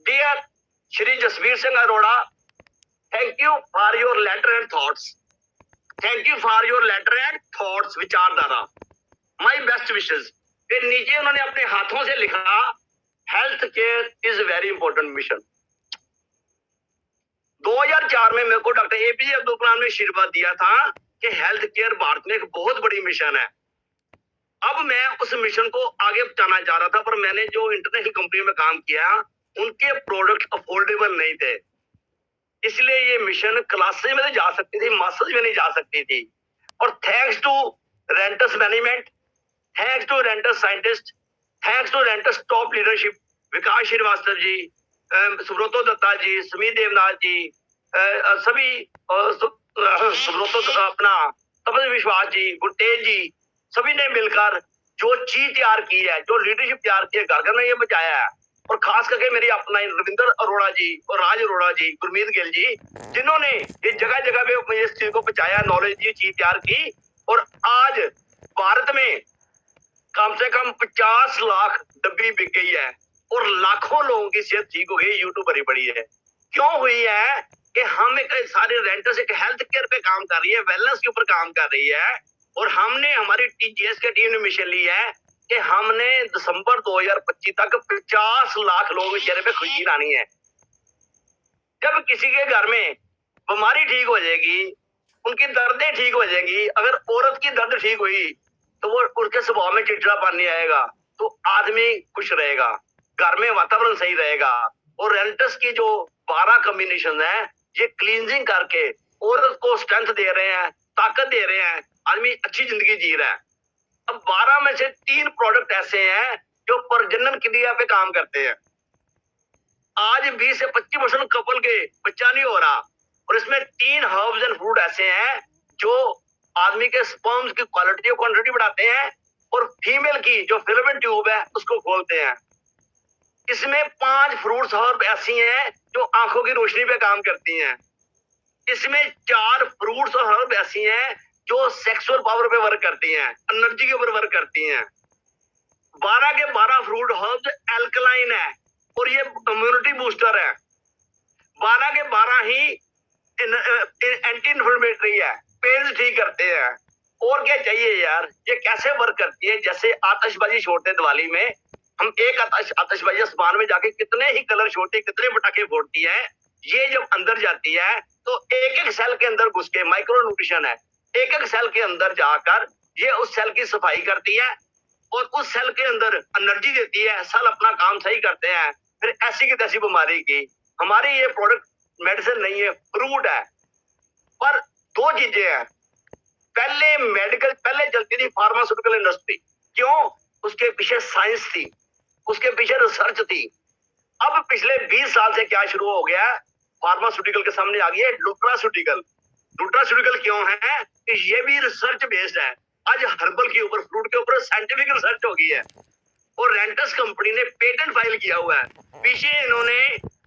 dear Shri Jasvir Singh Arora, thank you for your letter and thoughts, thank you for your letter and thoughts, विचारधारा, माई बेस्ट विशेज। फिर नीचे उन्होंने अपने हाथों से लिखा, health care is very important mission. 2004 में मेरे को डॉक्टर एपीजे अब्दुल कलाम ने आशीर्वाद दिया था कि हेल्थ केयर भारत में एक बहुत बड़ी मिशन है। अब मैं उस मिशन को आगे बढ़ाना चाह रहा था, पर मैंने जो इंटरनेशनल कंपनी में काम किया उनके प्रोडक्ट अफोर्डेबल नहीं थे, इसलिए ये मिशन क्लासेस में जा सकती थी, मास्टर्स में नहीं जा सकती थी। और thanks to Renatus management, thanks to Renatus scientist, thanks to Renatus top leadership, Vikas Srivastava ji, Subrato Dutta ji, Sameer Devnath ji, सभी सुब्रतो अपना तपस्वी विश्वास जी, गुटेज जी, सभी ने मिलकर जो चीज तैयार की है, जो लीडरशिप तैयार की है, घर घर में ये बचाया है। और खास करके मेरी अपना रविंदर अरोड़ा जी और राज अरोड़ा जी, गुरमीत गिल जी, जिन्होंने ये जगह जगह पे इस चीज को बचाया, नॉलेज की चीज तैयार की। और आज भारत में कम से कम 50 लाख डब्बी बिक गई है और लाखों लोगों की सेहत ठीक हो गई। यूट्यूब भरी पड़ी है। क्यों हुई है कि हम एक सारे रेंटर्स एक हेल्थ केयर पे काम कर रही है, वेलनेस के ऊपर काम कर रही है, और हमने हमारी टीजीएस के टीम ने मिशन ली है कि हमने दिसंबर 2025 तक 50 लाख लोगों के चेहरे पे खुशी लानी है। जब किसी के घर में बीमारी ठीक हो जाएगी उनकी दर्दें ठीक हो जाएंगी। अगर औरत की दर्द ठीक हुई तो वो उनके स्वभाव में चिड़चिड़ापन नहीं आएगा, तो आदमी खुश रहेगा, घर में वातावरण सही रहेगा। और रेंटस की जो 12 कॉम्बिनेशन है, ये क्लींजिंग करके औरत को स्ट्रेंथ दे रहे हैं, ताकत दे रहे हैं, आदमी अच्छी जिंदगी जी रहा है। अब 12 में से 3 प्रोडक्ट ऐसे हैं जो प्रजनन क्रिया पे काम करते हैं। आज 20 से 25% कपल के बच्चा नहीं हो रहा, और इसमें 3 हर्ब्स एंड फ्रूट ऐसे हैं जो आदमी के स्पर्म्स की क्वालिटी और क्वांटिटी बढ़ाते हैं, और फीमेल की जो फिलामेंट ट्यूब है उसको खोलते हैं। इसमें 5 फ्रूट्स हर्ब ऐसी हैं जो आंखों की रोशनी पे काम करती हैं। इसमें 4 फ्रूट्स और हर्ब ऐसी हैं जो सेक्सुअल पावर पे वर्क करती हैं, एनर्जी के ऊपर वर्क करती हैं। 12 के 12 फ्रूट हर्ब्स एल्कलाइन है और ये इम्यूनिटी बूस्टर है। 12 के 12 ही एंटी इन्फ्लेमेटरी है, पेन ठीक करते हैं। और क्या चाहिए यार, ये कैसे वर्क करती है? जैसे आतिशबाजी छोड़ते दिवाली में, हम एक आतिशबाजी आसमान में जाके कितने ही कलर छोड़ते, कितने पटाखे फोड़ती है। ये जब अंदर जाती है तो एक एक सेल के अंदर घुस के, माइक्रो न्यूट्रिशन है, एक एक सेल के अंदर जाकर ये उस सेल की सफाई करती है और उस सेल के अंदर एनर्जी देती है। सेल अपना काम सही करते हैं। फिर ऐसी की तैसी बीमारी की, हमारी ये प्रोडक्ट मेडिसिन नहीं है, फ्रूट है। पर 2 चीजें हैं, पहले चलती थी फार्मास्यूटिकल इंडस्ट्री। क्यों? उसके पीछे साइंस थी, उसके पीछे रिसर्च थी। अब पिछले 20 साल से क्या शुरू हो गया, फार्मास्यूटिकल के सामने आ गई है न्यूट्रास्यूटिकल। न्यूट्रास्यूटिकल क्यों है कि ये भी रिसर्च बेस्ड है। आज हर्बल के ऊपर, फ्रूट के ऊपर साइंटिफिक रिसर्च हो गई है, और रेंटस कंपनी ने पेटेंट फाइल किया हुआ है। पीछे इन्होंने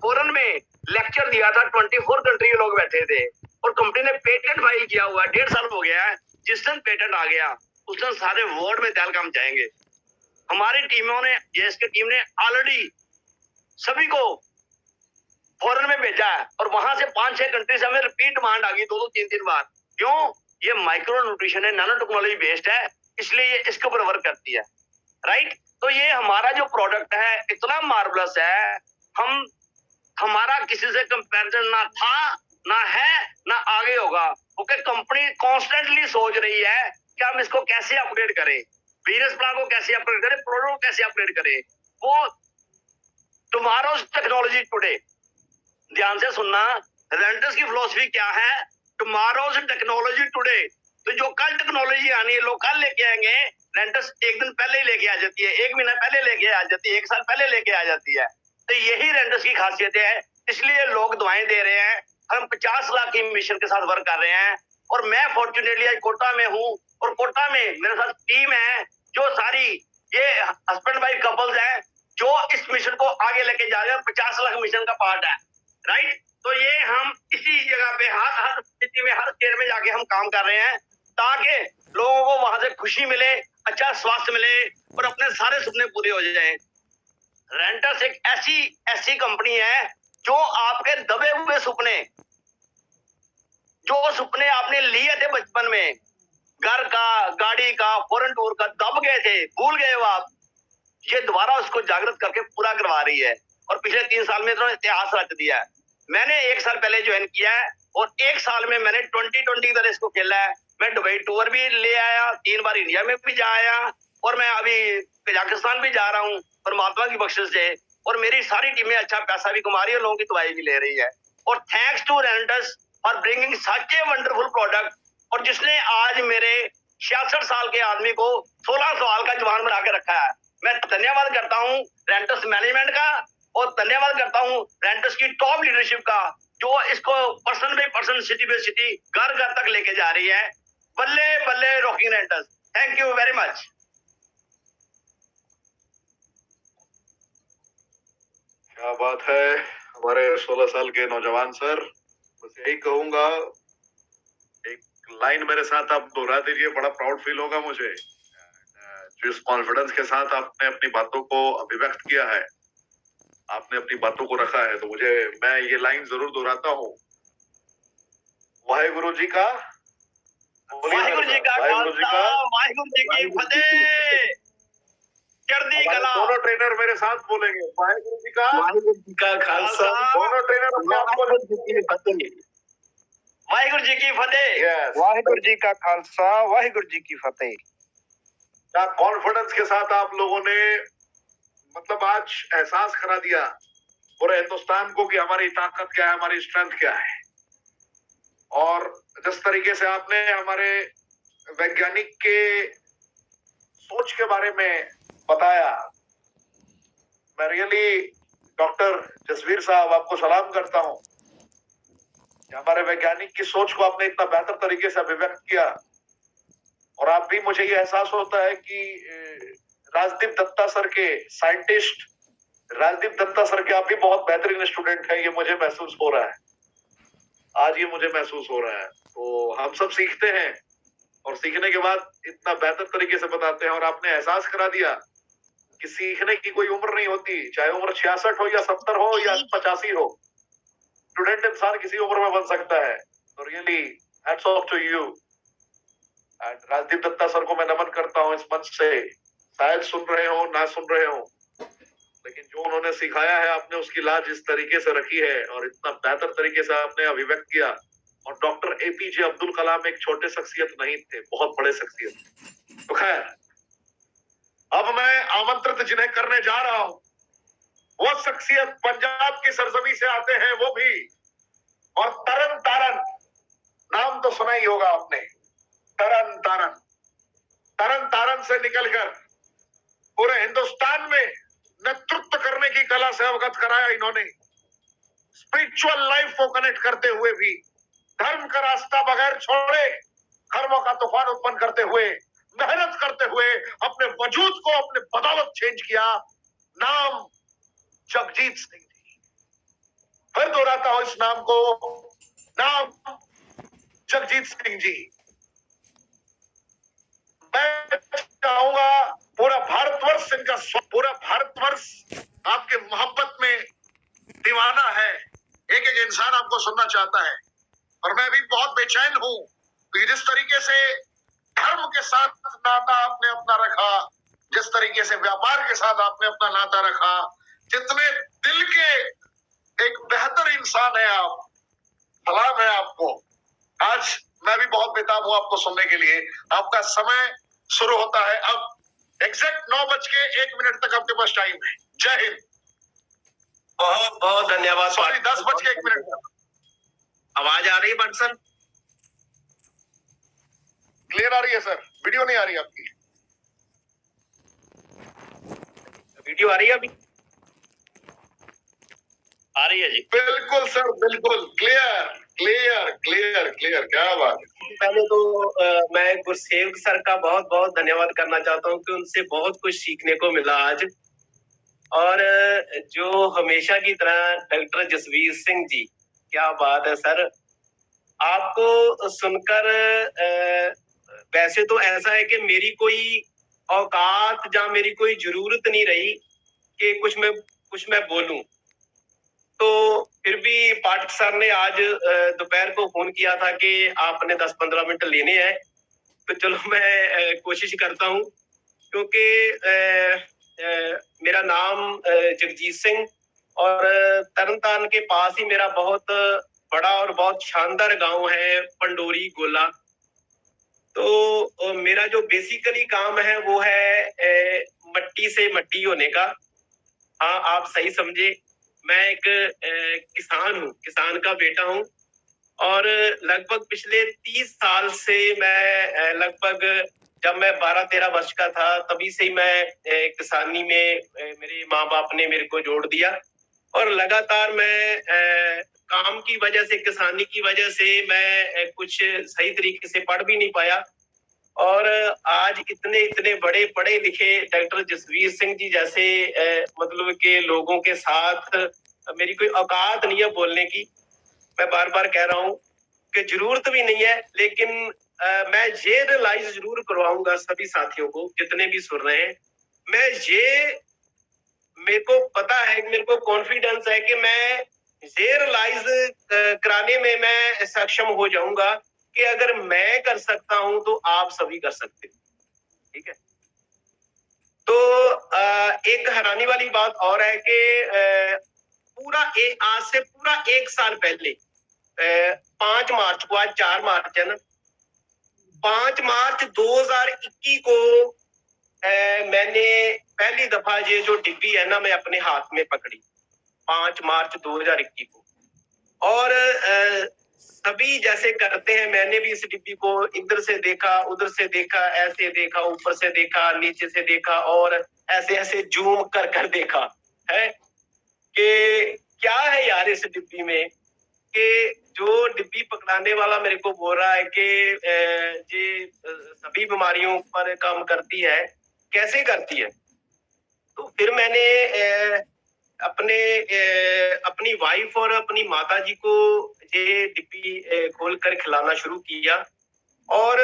फॉरेन में लेक्चर दिया था, 24 कंट्री के लोग बैठे थे, और कंपनी ने पेटेंट फाइल किया हुआ है। 1.5 साल हो गया है। जिस दिन पेटेंट आ गया उस दिन सारे वर्ल्ड में तेलकम जाएंगे। हमारी टीमों ने, जेएसके टीम ने ऑलरेडी सभी को फॉरेन में भेजा है, और वहां से 5-6 कंट्री से हमें रिपीट डिमांड आ गई 2-2, 3-3 बार। क्यों? ये माइक्रो न्यूट्रिशन है, नैनो टेक्नोलॉजी बेस्ड है, इसलिए ये इसके ऊपर वर्क करती है। राइट? तो ये हमारा जो प्रोडक्ट है इतना मार्वलस है, हमारा किसी से कंपैरिजन ना था, ना है, ना आगे होगा। ओके, कंपनी कॉन्स्टेंटली सोच रही है कि हम इसको कैसे अपग्रेड करें, बिजनेस प्लान को कैसे अपग्रेड करें, प्रोडक्ट को कैसे अपग्रेड करें। वो टुमारोज टेक्नोलॉजी टुडे, ध्यान से सुनना, रेंटस की फिलॉसफी क्या है, टुमारोज टेक्नोलॉजी टुडे। तो जो कल टेक्नोलॉजी आनी है लोग कल लेके आएंगे, रेंटस एक दिन पहले ही लेके आ जाती है, 1 महीना पहले लेके आ जाती है, 1 साल पहले लेके आ जाती है। तो यही रेंटस की खासियत है, इसलिए लोग दवाएं दे रहे हैं। हम 50 लाख की मिशन के साथ वर्क कर रहे हैं, और मैं फॉर्चुनेटली आज कोटा में हूँ, और कोटा में मेरे साथ टीम है जो सारी ये हस्बैंड वाइफ कपल्स हैं जो इस मिशन को आगे लेके जा रहे हैं। 50 लाख मिशन का पार्ट है। राइट? तो ये हम इसी जगह पे हर स्थिति में, हर स्टेट में जाके हम काम कर रहे हैं, ताकि लोगों को वहां से खुशी मिले, अच्छा स्वास्थ्य मिले, और अपने सारे सपने पूरे हो जाएं। रेंटस एक ऐसी कंपनी है जो आपके दबे हुए सपने, जो सपने आपने लिए थे बचपन में, घर का, गाड़ी का, फॉरेन टूर का, दब गए थे, भूल गए हो आप, ये दोबारा उसको जागृत करके पूरा करवा रही है। और पिछले 3 साल में तो इतिहास रच दिया है। मैंने 1 साल पहले ज्वाइन किया है, और 1 साल में मैंने 2020 तरह इसको खेला है। मैं दुबई टूर भी ले आया, 3 बार इंडिया में भी जा आया, और मैं अभी कजाकिस्तान भी जा रहा हूँ परमात्मा की बख्शिश से। और मेरी सारी टीमें अच्छा पैसा भी कमा रही है, लोगों की दवाई भी ले रही है। और thanks to Renatus for bringing such a wonderful product, और जिसने आज मेरे 66 साल के आदमी को 16 साल का जवान बना के रखा है। मैं धन्यवाद करता हूँ रेंटस मैनेजमेंट का, और धन्यवाद करता हूँ रेंटस की टॉप लीडरशिप का, जो इसको person by person, city by city, घर घर तक लेके जा रही है। बल्ले बल्ले rocking Renatus. Thank you very much. क्या बात है हमारे 16 साल के नौजवान सर। बस यही कहूंगा, एक लाइन मेरे साथ आप दोहरा दीजिए, बड़ा प्राउड फील होगा मुझे। जिस कॉन्फिडेंस के साथ आपने अपनी बातों को अभिव्यक्त किया है, आपने अपनी बातों को रखा है, तो मैं ये लाइन जरूर दोहराता हूँ। वाहेगुरु जी का, वाहिगुरु जी का खालसा, वाहिगुरु जी की फतेह। चढ़दी कला। दोनों ट्रेनर मेरे साथ बोलेंगे, वाहेगुरु जी का खालसा, दोनों ट्रेनर अपने आप को वाहिगुरु जी की फतेह। वाहिगुरु जी की फतेह। यस, वाहिगुरु जी का खालसा वाहिगुरु जी की फतेह। क्या कॉन्फिडेंस के साथ आप लोगों ने मतलब आज एहसास करा दिया पूरे हिंदुस्तान को कि हमारी ताकत क्या है, हमारी स्ट्रेंथ क्या है। और जिस तरीके से आपने हमारे वैज्ञानिक के सोच के बारे में बताया, मैं रियली डॉक्टर जसवीर साहब आपको सलाम करता हूं कि हमारे वैज्ञानिक की सोच को आपने इतना बेहतर तरीके से अभिव्यक्त किया। और आप भी, मुझे ये एहसास होता है कि राजदीप दत्ता सर के साइंटिस्ट राजदीप दत्ता सर के आप भी बहुत बेहतरीन स्टूडेंट हैं, ये मुझे महसूस हो रहा है। आज ये मुझे महसूस हो रहा है। तो हम सब सीखते हैं और सीखने के बाद इतना बेहतर तरीके से बताते हैं। और आपने एहसास करा दिया कि सीखने की कोई उम्र नहीं होती, चाहे उम्र 66 हो या 70 हो या 85 हो, स्टूडेंट इंसान किसी उम्र में बन सकता है। तो really hats off to you. And Rajdeep Dutta sir को मैं नमन करता हूँ इस मंच से। शायद सुन रहे हो ना सुन रहे हो, लेकिन जो उन्होंने सिखाया है आपने उसकी लाज इस तरीके से रखी है और इतना बेहतर तरीके से आपने अभिव्यक्त किया। और डॉक्टर एपीजे अब्दुल कलाम एक छोटे शख्सियत नहीं थे, बहुत बड़े शख्सियत। तो खैर, अब मैं आमंत्रित जिन्हें करने जा रहा हूं, वो शख्सियत पंजाब की सरजमी से आते हैं वो भी, और तरन तारन, नाम तो सुना ही होगा आपने। तरन तारन, तरन तारन से निकलकर पूरे हिंदुस्तान में नेतृत्व करने की कला से अवगत कराया इन्होंने। स्पिरिचुअल लाइफ को कनेक्ट करते हुए भी, धर्म का रास्ता बगैर छोड़े, कर्मों का तूफान उत्पन्न करते हुए, मेहनत करते हुए अपने वजूद को अपने बदौलत चेंज किया। नाम जगजीत सिंह जी। फिर दोहराता हूं इस नाम को, नाम जगजीत सिंह जी। मैं चाहूंगा पूरा भारतवर्ष इनका, पूरा भारतवर्ष आपके मोहब्बत में दीवाना है। एक एक इंसान आपको सुनना चाहता है। और मैं भी बहुत बेचैन हूं कि जिस तरीके से धर्म के साथ नाता आपने अपना रखा, जिस तरीके से व्यापार के साथ आपने अपना नाता रखा, जितने दिल के एक बेहतर इंसान है आप, सलाम है आपको। आज मैं भी बहुत बेताब हूं आपको सुनने के लिए। आपका समय शुरू होता है अब। एग्जैक्ट 9:01 तक आपके पास टाइम है। जय हिंद। बहुत बहुत धन्यवाद। सॉरी, 10:01 तक। आवाज आ रही है भट्ट सर? क्लियर आ रही है सर? वीडियो नहीं आ रही आपकी? वीडियो आ रही है अभी? आ रही है जी। बिल्कुल सर, बिल्कुल क्लियर क्लियर क्लियर क्लियर। क्या बात है। पहले तो मैं गुरसेवक सर का बहुत बहुत धन्यवाद करना चाहता हूँ कि उनसे बहुत कुछ सीखने को मिला आज। और जो हमेशा की तरह डॉक्टर जसवीर सिंह जी, क्या बात है सर। आपको सुनकर वैसे तो ऐसा है कि मेरी कोई औकात या मेरी कोई जरूरत नहीं रही कि कुछ मैं बोलूं। तो फिर भी पाठक सर ने आज दोपहर को फोन किया था कि आपने 10-15 मिनट लेने हैं। तो चलो मैं कोशिश करता हूं, क्योंकि मेरा नाम जगजीत सिंह, और तरनतारन के पास ही मेरा बहुत बड़ा और बहुत शानदार गांव है पंडोरी गोला। तो मेरा जो बेसिकली काम है वो है मट्टी से मट्टी होने का। हाँ, आप सही समझे, मैं एक किसान हूँ, किसान का बेटा हूँ। और लगभग पिछले 30 साल से मैं लगभग जब मैं 12-13 वर्ष का था तभी से ही मैं किसानी में मेरे माँ बाप ने मेरे को जोड़ दिया। और लगातार मैं काम की वजह से, किसानी की वजह से मैं कुछ सही तरीके से पढ़ भी नहीं पाया। और आज इतने बड़े पढ़े लिखे डॉक्टर जसवीर सिंह जी जैसे मतलब के लोगों के साथ मेरी कोई औकात नहीं है बोलने की। मैं बार बार कह रहा हूँ कि जरूरत भी नहीं है, लेकिन मैं ये रियलाइज जरूर करवाऊंगा सभी साथियों को जितने भी सुन रहे हैं। मेरे को पता है, मेरे को कॉन्फिडेंस है कि मैं ये रियलाइज कराने में मैं सक्षम हो जाऊंगा कि अगर मैं कर सकता हूं तो आप सभी कर सकते हो। ठीक है। तो एक हैरानी वाली बात और है कि आज से पूरा 1 साल पहले 5 मार्च को, आज 4 मार्च है ना, 5 मार्च 2021 को मैंने पहली दफा ये जो डिब्बी है ना मैं अपने हाथ में पकड़ी, 5 मार्च 2021 को। और सभी जैसे करते हैं, मैंने भी इस डिब्बी को इधर से देखा, उधर से देखा, ऐसे देखा, ऊपर से देखा, नीचे से देखा और ऐसे ऐसे जूम कर कर देखा है कि क्या है यार इस डिब्बी में, कि जो डिब्बी पकड़ाने वाला मेरे को बोल रहा है कि ये सभी बीमारियों पर काम करती है, कैसे करती है। तो फिर मैंने अपनी वाइफ और अपनी माता जी को ये डिब्बी खोल कर खिलाना शुरू किया। और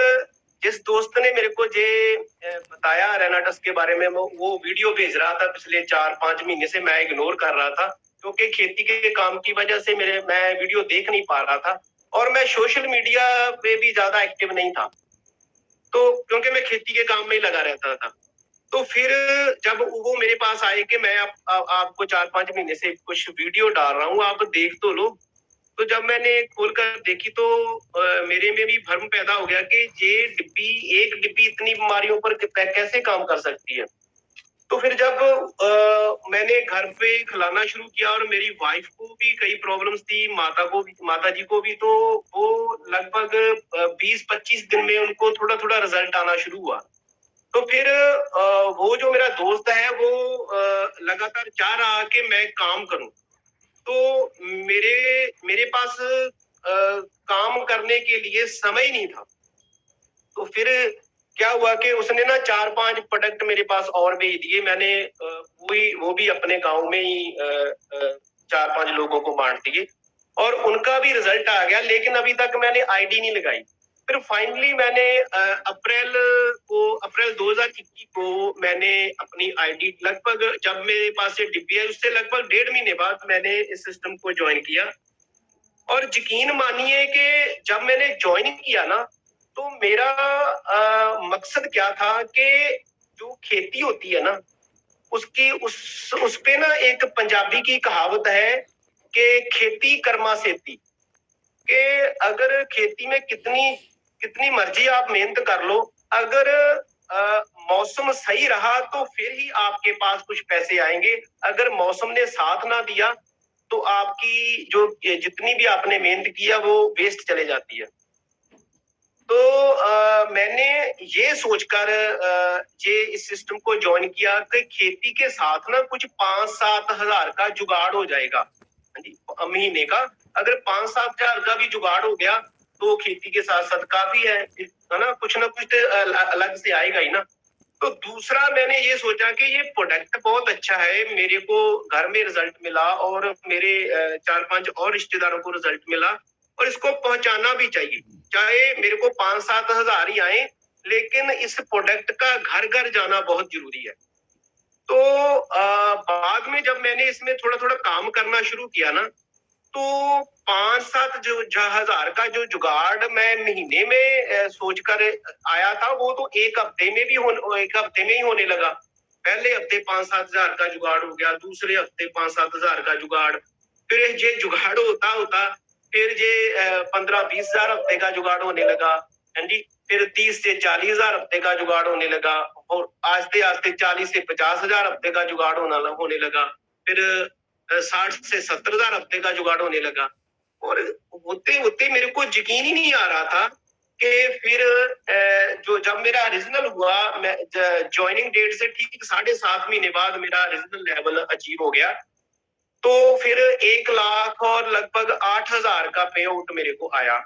जिस दोस्त ने मेरे को ये बताया रेनाटस के बारे में, वो वीडियो भेज रहा था पिछले 4-5 महीने से, मैं इग्नोर कर रहा था क्योंकि खेती के काम की वजह से मैं वीडियो देख नहीं पा रहा था और मैं सोशल मीडिया पे भी ज्यादा एक्टिव नहीं था, तो क्योंकि मैं खेती के काम में ही लगा रहता था। तो फिर जब वो मेरे पास आए कि मैं आपको 4-5 महीने से कुछ वीडियो डाल रहा हूँ, आप देख तो लो। तो जब मैंने खोलकर देखी तो मेरे में भी भ्रम पैदा हो गया कि ये डिब्बी, एक डिब्बी इतनी बीमारियों पर कैसे काम कर सकती है। तो फिर जब मैंने घर पे खिलाना शुरू किया और मेरी वाइफ को भी कई प्रॉब्लम्स थी, माता जी को भी, तो वो लगभग 20-25 दिन में उनको थोड़ा थोड़ा रिजल्ट आना शुरू हुआ। तो फिर वो जो मेरा दोस्त है वो लगातार चाह रहा कि मैं काम करूं, तो मेरे पास काम करने के लिए समय नहीं था। तो फिर क्या हुआ कि उसने ना 4-5 प्रोडक्ट मेरे पास और भेज दिए। मैंने वो भी अपने गांव में ही 4-5 लोगों को बांट दिए और उनका भी रिजल्ट आ गया, लेकिन अभी तक मैंने आईडी नहीं लगाई। फिर फाइनली मैंने अप्रैल 2021 को मैंने अपनी आईडी, लगभग जब मेरे पास ये डिब्बी है उससे लगभग 1.5 महीने बाद मैंने इस सिस्टम को ज्वाइन किया। और यकीन मानिए कि जब मैंने ज्वाइन किया ना, तो मेरा मकसद क्या था कि जो खेती होती है ना, उसकी उस पे ना एक पंजाबी की कहावत है कि खेती कर्मा सेती, कि अगर खेती में कितनी मर्जी आप मेहनत कर लो, अगर मौसम सही रहा तो फिर ही आपके पास कुछ पैसे आएंगे। अगर मौसम ने साथ ना दिया तो आपकी जो जितनी भी आपने मेहनत किया वो वेस्ट चले जाती है। तो मैंने ये सोचकर ये इस सिस्टम को ज्वाइन किया कि खेती के साथ ना कुछ 5-7 हजार का जुगाड़ हो जाएगा महीने का। अगर 5-7 हजार का भी जुगाड़ हो गया तो खेती के साथ साथ काफी है ना, कुछ ना कुछ तो अलग से आएगा ही ना। तो दूसरा मैंने ये सोचा कि ये प्रोडक्ट बहुत अच्छा है, मेरे को घर में रिजल्ट मिला और मेरे 4-5 और रिश्तेदारों को रिजल्ट मिला और इसको पहुंचाना भी चाहिए, चाहे मेरे को 5-7 हजार ही आए, लेकिन इस प्रोडक्ट का घर घर जाना बहुत जरूरी है। तो बाद में जब मैंने इसमें थोड़ा थोड़ा काम करना शुरू किया ना, तो 5-7 हजार का जो जुगाड़ मैं महीने में सोचकर आया था, वो तो एक हफ्ते में ही होने लगा। पहले हफ्ते 5-7 हजार का जुगाड़ हो गया, दूसरे हफ्ते 5-7 हजार का जुगाड़, फिर ये जुगाड़ होता होता फिर ये 15-20 हजार हफ्ते का जुगाड़ होने लगा, है जी। फिर 30 से 40 हजार हफ्ते का जुगाड़ होने लगा और आस्ते आस्ते 40 से 50 हजार हफ्ते का जुगाड़ होने लगा। फिर 60 से 70 हजार हफ्ते का जुगाड़ होने लगा। और होते होते मेरे को यकीन ही नहीं आ रहा था कि फिर जो जब मेरा रीजनल हुआ, मैं ज्वाइनिंग डेट से ठीक 7.5 महीने बाद मेरा रीजनल लेवल अचीव हो गया। तो फिर 1 लाख और लगभग 8 हजार का पे आउट मेरे को आया।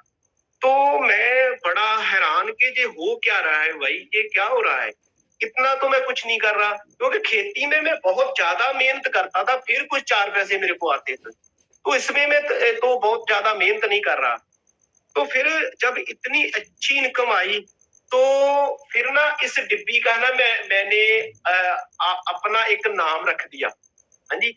तो मैं बड़ा हैरान कि ये हो क्या रहा है भाई, ये क्या हो रहा है। इतना तो मैं कुछ नहीं कर रहा, क्योंकि खेती में मैं बहुत ज्यादा मेहनत करता था, फिर कुछ 4 पैसे मेरे को आते थे। तो इसमें मैं तो बहुत ज्यादा मेहनत नहीं कर रहा। तो फिर जब इतनी अच्छी इनकम आई, तो फिर ना इस डिब्बी का ना मैंने अपना एक नाम रख दिया। हाँ जी,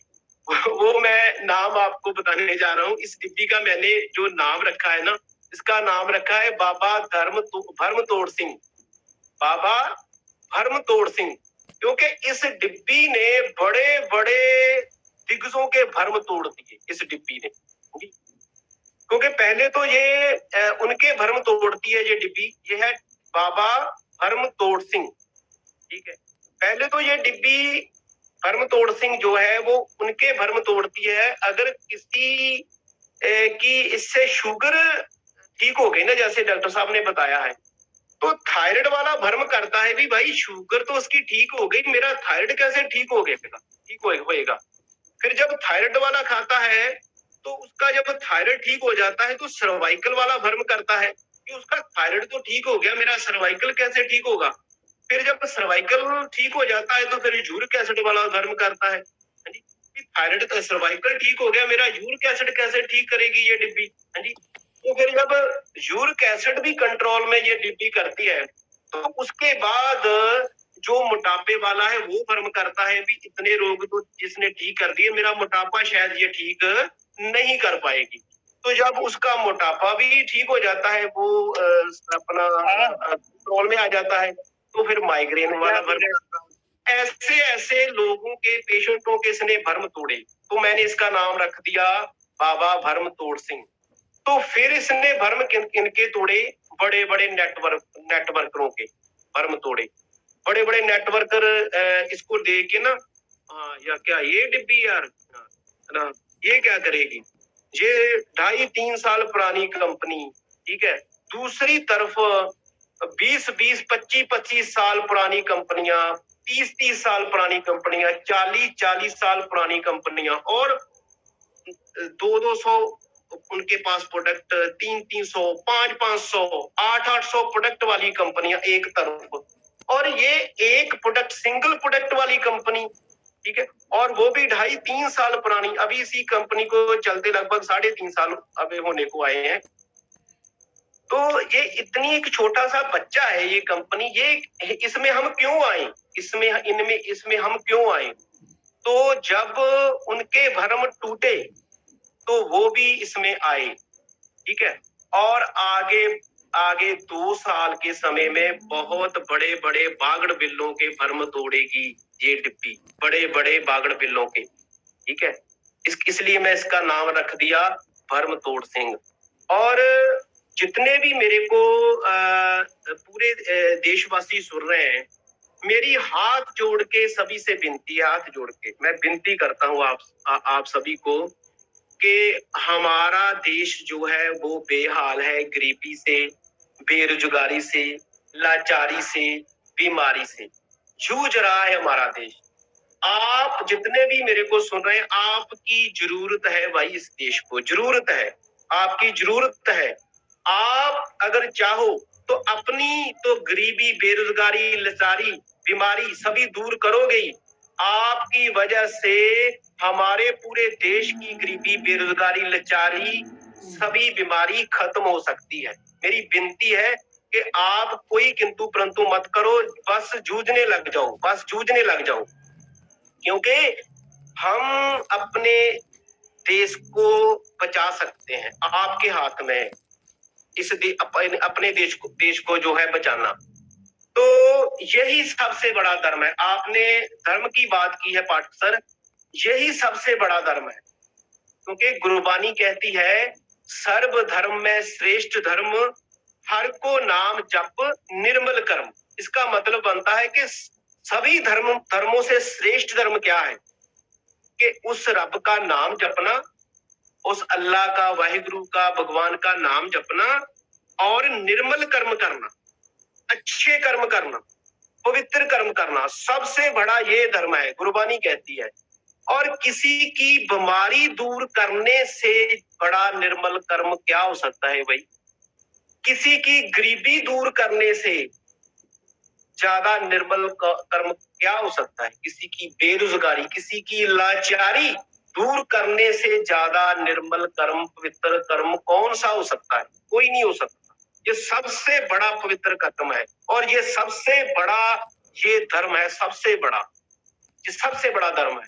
वो मैं नाम आपको बताने जा रहा हूँ। इस डिब्बी का मैंने जो नाम रखा है ना, इसका नाम रखा है बाबा भरमतोड़ सिंह। बाबा भरमतोड़ सिंह, क्योंकि इस डिब्बी ने बड़े बड़े दिग्गजों के भरम तोड़ दिए इस डिब्बी ने। क्योंकि पहले तो ये उनके भरम तोड़ती है ये डिब्बी, ये है बाबा भरम तोड़ सिंह, ठीक है। पहले तो ये डिब्बी भरम तोड़ सिंह जो है वो उनके भरम तोड़ती है। अगर किसी की इससे शुगर ठीक हो गई ना, जैसे डॉक्टर साहब ने बताया है, तो थायराइड वाला भ्रम करता है भी भाई शुगर तो उसकी ठीक हो गई, मेरा थायराइड कैसे ठीक हो गया, ठीक होएगा। फिर जब थायराइड वाला खाता है तो उसका जब थायराइड ठीक हो जाता है तो सर्वाइकल वाला भ्रम करता है कि उसका थायराइड तो ठीक हो गया, मेरा सर्वाइकल कैसे ठीक होगा। फिर जब सर्वाइकल ठीक हो जाता है तो फिर यूरिक एसिड वाला भ्रम करता है, हाँ जी, थायराइड तो सर्वाइकल ठीक हो गया, मेरा यूरिक एसिड कैसे ठीक करेगी ये डिब्बी, हाँ जी। तो फिर जब यूरिक एसिड भी कंट्रोल में ये डिब्बी करती है तो उसके बाद जो मोटापे वाला है वो भ्रम करता है भी इतने रोग तो जिसने ठीक कर दिए, मेरा मोटापा शायद ये ठीक नहीं कर पाएगी। तो जब उसका मोटापा भी ठीक हो जाता है, वो अपना कंट्रोल में आ जाता है, तो फिर माइग्रेन वाला भ्रम करता है। ऐसे ऐसे लोगों के पेशेंटों के इसने भ्रम तोड़े, तो मैंने इसका नाम रख दिया बाबा भ्रम तोड़ सिंह। तो फिर इसने भ्रम किनके तोड़े, बड़े बड़े नेटवर्करों के भ्रम तोड़े। बड़े बड़े नेटवर्कर इसको देख के ना, या क्या ये डिब्बी यार ना, ये क्या करेगी, ये 2.5-3 साल पुरानी कंपनी, ठीक है। दूसरी तरफ 20-20, 25-25 साल पुरानी कंपनियां, 30-30 साल पुरानी कंपनियां, 40-40 साल पुरानी कंपनियां, और 200-200 उनके पास प्रोडक्ट, 300-300, 500-500, 800-800 प्रोडक्ट वाली कंपनियां एक तरफ, और ये एक प्रोडक्ट, सिंगल प्रोडक्ट वाली कंपनी, ठीक है, और वो भी 2.5-3 साल पुरानी। अभी इसी कंपनी को चलते लगभग 3.5 साल अभी होने को आए हैं। तो ये इतनी एक छोटा सा बच्चा है ये कंपनी, ये इसमें हम क्यों आए, इसमें हम क्यों आए। तो जब उनके भ्रम टूटे तो वो भी इसमें आए, ठीक है। और आगे आगे 2 साल के समय में बहुत बड़े बड़े बागड़ बिल्लों के भ्रम तोड़ेगी ये डिब्बी, बड़े बड़े बागड़ बिल्लों के, ठीक है। इसलिए मैं इसका नाम रख दिया भ्रम तोड़ सिंह। और जितने भी मेरे को पूरे देशवासी सुन रहे हैं, मेरी हाथ जोड़ के सभी से विनती है, हाथ जोड़ के मैं विनती करता हूँ आप सभी को कि हमारा देश जो है वो बेहाल है, गरीबी से, बेरोजगारी से, लाचारी से, बीमारी से जूझ रहा है हमारा देश। आप जितने भी मेरे को सुन रहे हैं, आपकी जरूरत है भाई, इस देश को जरूरत है, आपकी जरूरत है। आप अगर चाहो तो अपनी तो गरीबी, बेरोजगारी, लाचारी, बीमारी सभी दूर करोगे ही। आपकी वजह से हमारे पूरे देश की गरीबी, बेरोजगारी, लाचारी, सभी बीमारी खत्म हो सकती है। मेरी विनती है कि आप कोई किंतु परंतु मत करो, बस जूझने लग जाओ, बस जूझने लग जाओ, क्योंकि हम अपने देश को बचा सकते हैं, आपके हाथ में है अपने देश को जो है बचाना। तो यही सबसे बड़ा धर्म है। आपने धर्म की बात की है पाठक सर, यही सबसे बड़ा धर्म है, क्योंकि गुरुबानी कहती है सर्व धर्म में श्रेष्ठ धर्म, हर को नाम जप निर्मल कर्म। इसका मतलब बनता है कि सभी धर्मों से श्रेष्ठ धर्म क्या है, कि उस रब का नाम जपना, उस अल्लाह का, वाहिगुरु का, भगवान का नाम जपना, और निर्मल कर्म करना, अच्छे कर्म करना, पवित्र कर्म करना, सबसे बड़ा ये धर्म है, गुरुबानी कहती है। और किसी की बीमारी दूर करने से बड़ा निर्मल कर्म क्या हो सकता है भाई। किसी की गरीबी दूर करने से ज्यादा निर्मल कर्म क्या हो सकता है। किसी की बेरोजगारी, किसी की लाचारी दूर करने से ज्यादा निर्मल कर्म, पवित्र कर्म कौन सा हो सकता है, कोई नहीं हो सकता। ये सबसे बड़ा पवित्र कर्म है, और ये सबसे बड़ा ये धर्म है, सबसे बड़ा, ये सबसे बड़ा धर्म है,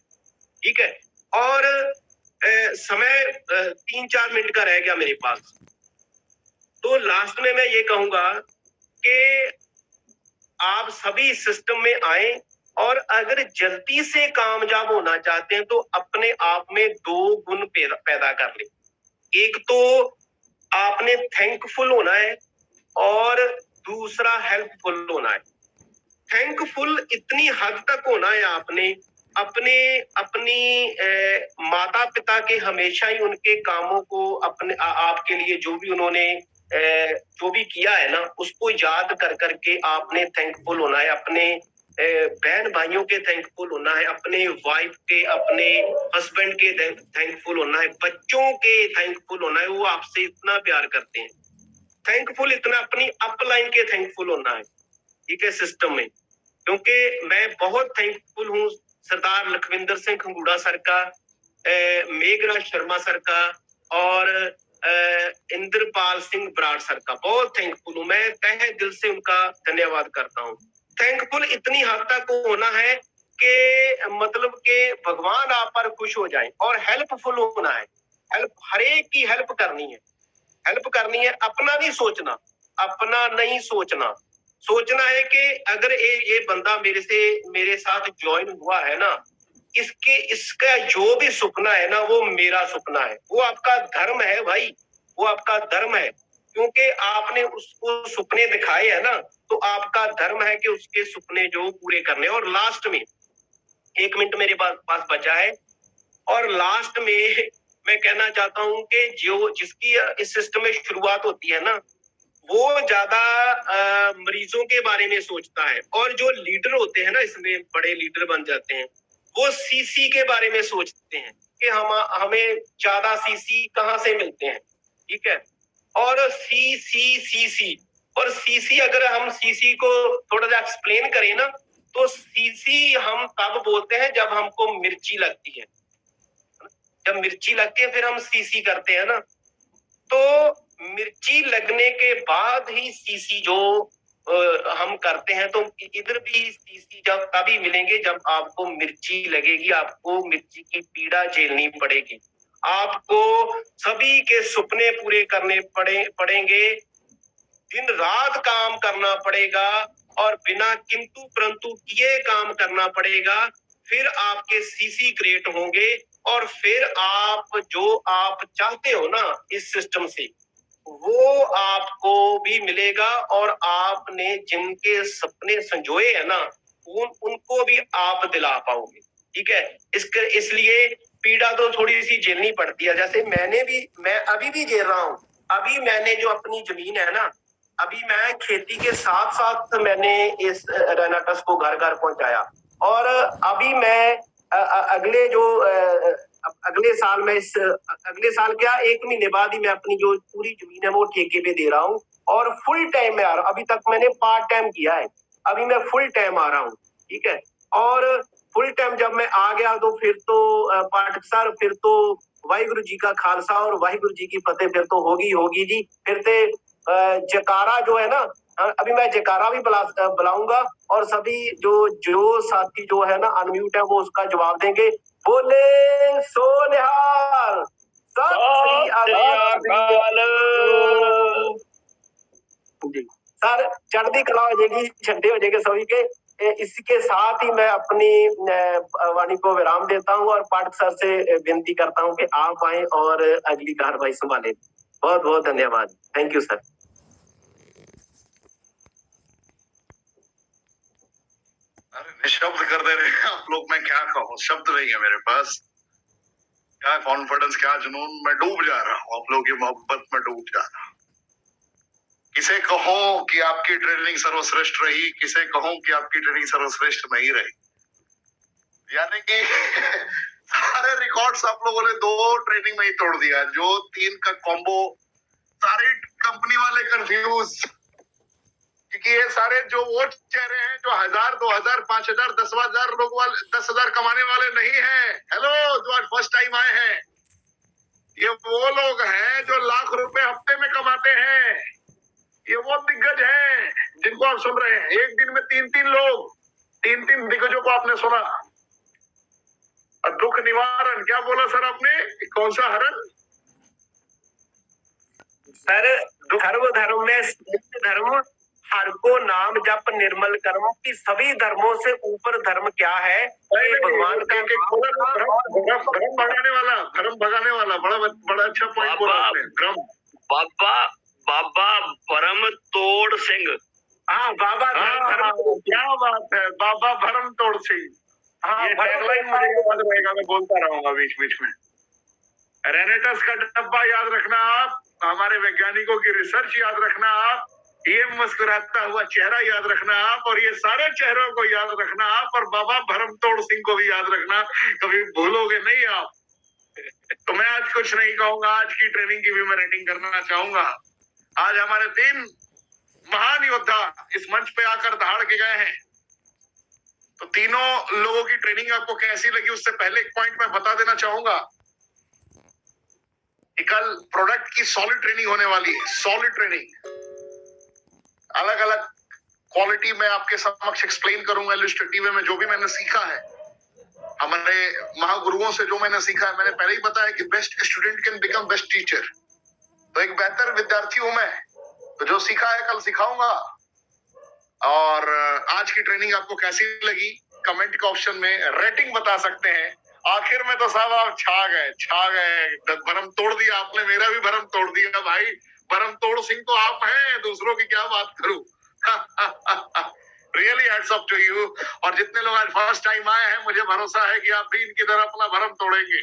ठीक है। और समय 3-4 मिनट का रह गया मेरे पास, तो लास्ट में मैं ये कहूंगा कि आप सभी सिस्टम में आए, और अगर जल्दी से कामयाब होना चाहते हैं तो अपने आप में 2 गुण पैदा कर ले। एक तो आपने थैंकफुल होना है और दूसरा हेल्पफुल होना है। थैंकफुल इतनी हद तक होना है आपने अपने अपनी माता पिता के हमेशा ही उनके कामों को अपने आपके लिए जो भी उन्होंने जो भी किया है ना उसको याद कर करके आपने थैंकफुल होना है। अपने बहन भाइयों के थैंकफुल होना है, अपने वाइफ के, अपने हस्बैंड के थैंकफुल होना है, बच्चों के थैंकफुल होना है। वो आपसे इतना प्यार करते हैं। थैंकफुल इतना अपनी अपलाइन के थैंकफुल होना है, ठीक है, सिस्टम में। क्योंकि मैं बहुत थैंकफुल हूँ सरदार लखविंदर सिंह खंगूड़ा सर का, मेघराज शर्मा सर का और इंद्रपाल सिंह बराड़ सर का। बहुत थैंकफुल हूँ मैं, तहे दिल से उनका धन्यवाद करता हूँ। थैंकफुल इतनी हद तक होना है कि मतलब कि भगवान आप पर खुश हो जाए। और हेल्पफुल होना है, हेल्प हर एक की हेल्प करनी है, हेल्प करनी है। अपना नहीं सोचना, अपना नहीं सोचना। सोचना है कि अगर ये बंदा मेरे साथ ज्वाइन हुआ है ना, इसका जो भी सपना है ना वो मेरा सपना है। वो आपका धर्म है भाई, वो आपका धर्म है। क्योंकि आपने उसको सपने दिखाए है ना, तो आपका धर्म है कि उसके सपने जो पूरे करने। और लास्ट में 1 मिनट मेरे पास बचा है, और लास्ट में मैं कहना चाहता हूं कि जिसकी इस सिस्टम में शुरुआत होती है ना, वो ज्यादा मरीजों के बारे में सोचता है। और जो लीडर होते हैं ना, इसमें बड़े लीडर बन जाते हैं, वो सीसी के बारे में सोचते हैं कि हमें ज्यादा सीसी कहाँ से मिलते हैं, ठीक है। और सीसी और सीसी, अगर हम सीसी को थोड़ा सा एक्सप्लेन करें ना, तो सीसी हम तब बोलते हैं जब हमको मिर्ची लगती है। जब मिर्ची लगती है फिर हम सीसी करते हैं ना। तो मिर्ची लगने के बाद ही सीसी जो हम करते हैं, तो इधर भी सीसी जब तभी मिलेंगे जब आपको मिर्ची लगेगी, आपको मिर्ची की पीड़ा झेलनी पड़ेगी, आपको सभी के सपने पूरे करने पड़ेंगे, दिन रात काम करना पड़ेगा और बिना किंतु परंतु किए काम करना पड़ेगा। फिर आपके सीसी क्रिएट होंगे और फिर आप जो आप चाहते हो ना इस सिस्टम से, वो आपको भी मिलेगा। और आपने जिनके सपने संजोए है ना, उनको भी आप दिला पाओगे, ठीक है। इसलिए पीड़ा तो थोड़ी सी झेलनी पड़ती है। जैसे मैं अभी भी झेल रहा हूँ। अभी मैंने जो अपनी जमीन है ना, अभी मैं खेती के साथ साथ मैंने इस रेनाटस को घर घर पहुंचाया। और अभी मैं अगले साल मैं अगले साल क्या 1 महीने बाद ही मैं अपनी जो पूरी जमीन है वो ठेके पे दे रहा हूँ। और फुल टाइम में आ रहा हूँ। अभी तक मैंने पार्ट टाइम किया है, अभी मैं फुल टाइम आ रहा हूँ, ठीक है। और फुल टाइम जब मैं आ गया तो फिर तो पाठक सर, फिर तो वाहिगुरु जी का खालसा और वाहिगुरु जी की फतेह फिर तो होगी जी। फिर ते जयकारा जो है ना, अभी मैं जयकारा भी बुलाऊंगा और सभी जो साथी जो है ना अनम्यूट है वो उसका जवाब देंगे। बोले सो निहाल, सत श्री अकाल जी। सर चढ़ती कला हो जाएगी, छड्डे हो जाएंगे सभी के। इसके साथ ही मैं अपनी वाणी को विराम देता हूँ और पाठक सर से विनती करता हूँ कि आप आए और अगली कार्रवाई संभालें। बहुत बहुत धन्यवाद। Thank you sir. अरे निशब्द कर दे रहे हैं आप लोग, मैं क्या कहूँ, शब्द नहीं है मेरे पास। क्या कॉन्फिडेंस, क्या जुनून, मैं डूब जा रहा हूँ आप लोगों की मोहब्बत में, डूब जा रहा हूँ। किसे कहूं कि आपकी ट्रेनिंग सर्वश्रेष्ठ रही, किसे कहूं कि आपकी ट्रेनिंग सर्वश्रेष्ठ नहीं रही। यानी कि सारे रिकॉर्ड्स आप लोगों ने 2 ट्रेनिंग में ही तोड़ दिया। जो 3 का कॉम्बो, सारे कंपनी वाले कंफ्यूज, क्योंकि ये सारे जो वो चेहरे हैं जो 1000, 2000, 5000, 10,000 लोग वाले, 10,000 कमाने वाले नहीं है। हेलो, जो आज फर्स्ट टाइम आए हैं, ये वो लोग हैं जो लाख रुपए हफ्ते में कमाते हैं। ये वो दिग्गज हैं जिनको आप सुन रहे हैं। एक दिन में 3-3 लोग, 3-3 दिग्गजों को आपने सुना। और दुख निवारण क्या बोला सर आपने, कौन सा हरण? सर सर्वधर्म में श्रेष्ठ धर्म, हर को नाम जप निर्मल कर्म की। सभी धर्मों से ऊपर धर्म क्या है? भगवान का धर्म भगाने वाला, बड़ा अच्छा पॉइंट बोला आपने, भ्रम। बाबा बाबा भरम तोड़ सिंह। हाँ बाबा क्या बात है, बाबा भरम तोड़ सिंह। हाँ, ये भरम टैगलाइन तोड़ मुझे याद रहेगा, मैं बोलता रहूंगा बीच बीच में। रेनेटस का डब्बा याद रखना आप, हमारे वैज्ञानिकों की रिसर्च याद रखना आप, ये मुस्कुराता हुआ चेहरा याद रखना आप, और ये सारे चेहरों को याद रखना आप, और बाबा भरम तोड़ सिंह को भी याद रखना, कभी भूलोगे नहीं आप। तो मैं आज कुछ नहीं कहूंगा, आज की ट्रेनिंग की भी मैं रेटिंग करना चाहूंगा। आज हमारे 3 महान योद्धा इस मंच पे आकर दहाड़ के गए हैं। तो तीनों लोगों की ट्रेनिंग आपको कैसी लगी, उससे पहले एक पॉइंट मैं बता देना चाहूंगा कि कल प्रोडक्ट की सॉलिड ट्रेनिंग होने वाली है। सॉलिड ट्रेनिंग, अलग अलग क्वालिटी में आपके समक्ष एक्सप्लेन करूंगा इलस्ट्रेटिव वे में, जो भी मैंने सीखा है हमारे महागुरुओं से, जो मैंने सीखा है। मैंने पहले ही बताया कि best student can become best teacher. तो एक बेहतर विद्यार्थी हूं मैं, तो जो सीखा है कल सिखाऊंगा। और आज की ट्रेनिंग आपको कैसी लगी कमेंट के ऑप्शन में रेटिंग बता सकते हैं। आखिर में तो साहब आप छा गए, भरम तोड़ दिया आपने, मेरा भी भरम तोड़ दिया भाई। भरम तोड़ सिंह तो आप हैं, दूसरों की क्या बात करूं। Really hats off to you. और जितने लोग आज फर्स्ट टाइम आए हैं, मुझे भरोसा है कि आप भी इनकी तरह अपना भरम तोड़ेंगे,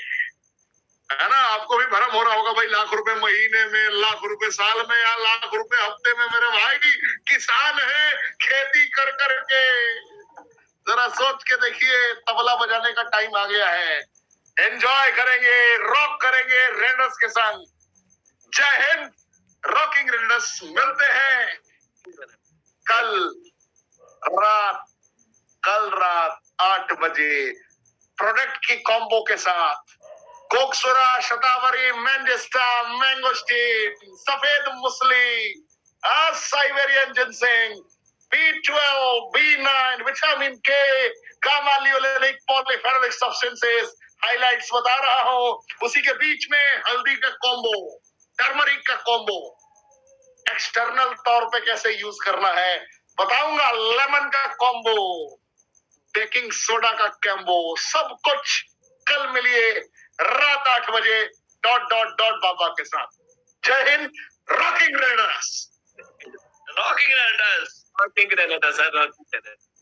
है ना। आपको भी भरम हो रहा होगा भाई, लाख रुपए महीने में, लाख रुपए साल में, या लाख रुपए हफ्ते में। मेरे भाई किसान है, खेती कर करके, जरा सोच के देखिए, तबला बजाने का टाइम आ गया है। एंजॉय करेंगे, रॉक करेंगे रेडर्स के संग। जय हिंद, रॉकिंग रेडर्स। मिलते हैं कल रात 8 बजे प्रोडक्ट की कॉम्बो के साथ। कोकसुरा, शतावरी, मैंजेस्टा, मैंगोस्टीन, सफेद मुसली, Siberian ginseng, B12, B9, vitamin K, gamma linolenic polyphenolic substances, highlights बता रहा हूं। उसी के बीच में हल्दी का कॉम्बो, टर्मरिक का कॉम्बो, एक्सटर्नल तौर पे कैसे यूज करना है बताऊंगा। लेमन का कॉम्बो, बेकिंग सोडा का कॉम्बो, सब कुछ कल मिलिए रात 8 बजे बाबा के साथ। जय Hind, rocking readers. Rocking readers. Rocking रेनेटस sir, rocking रेनेटस।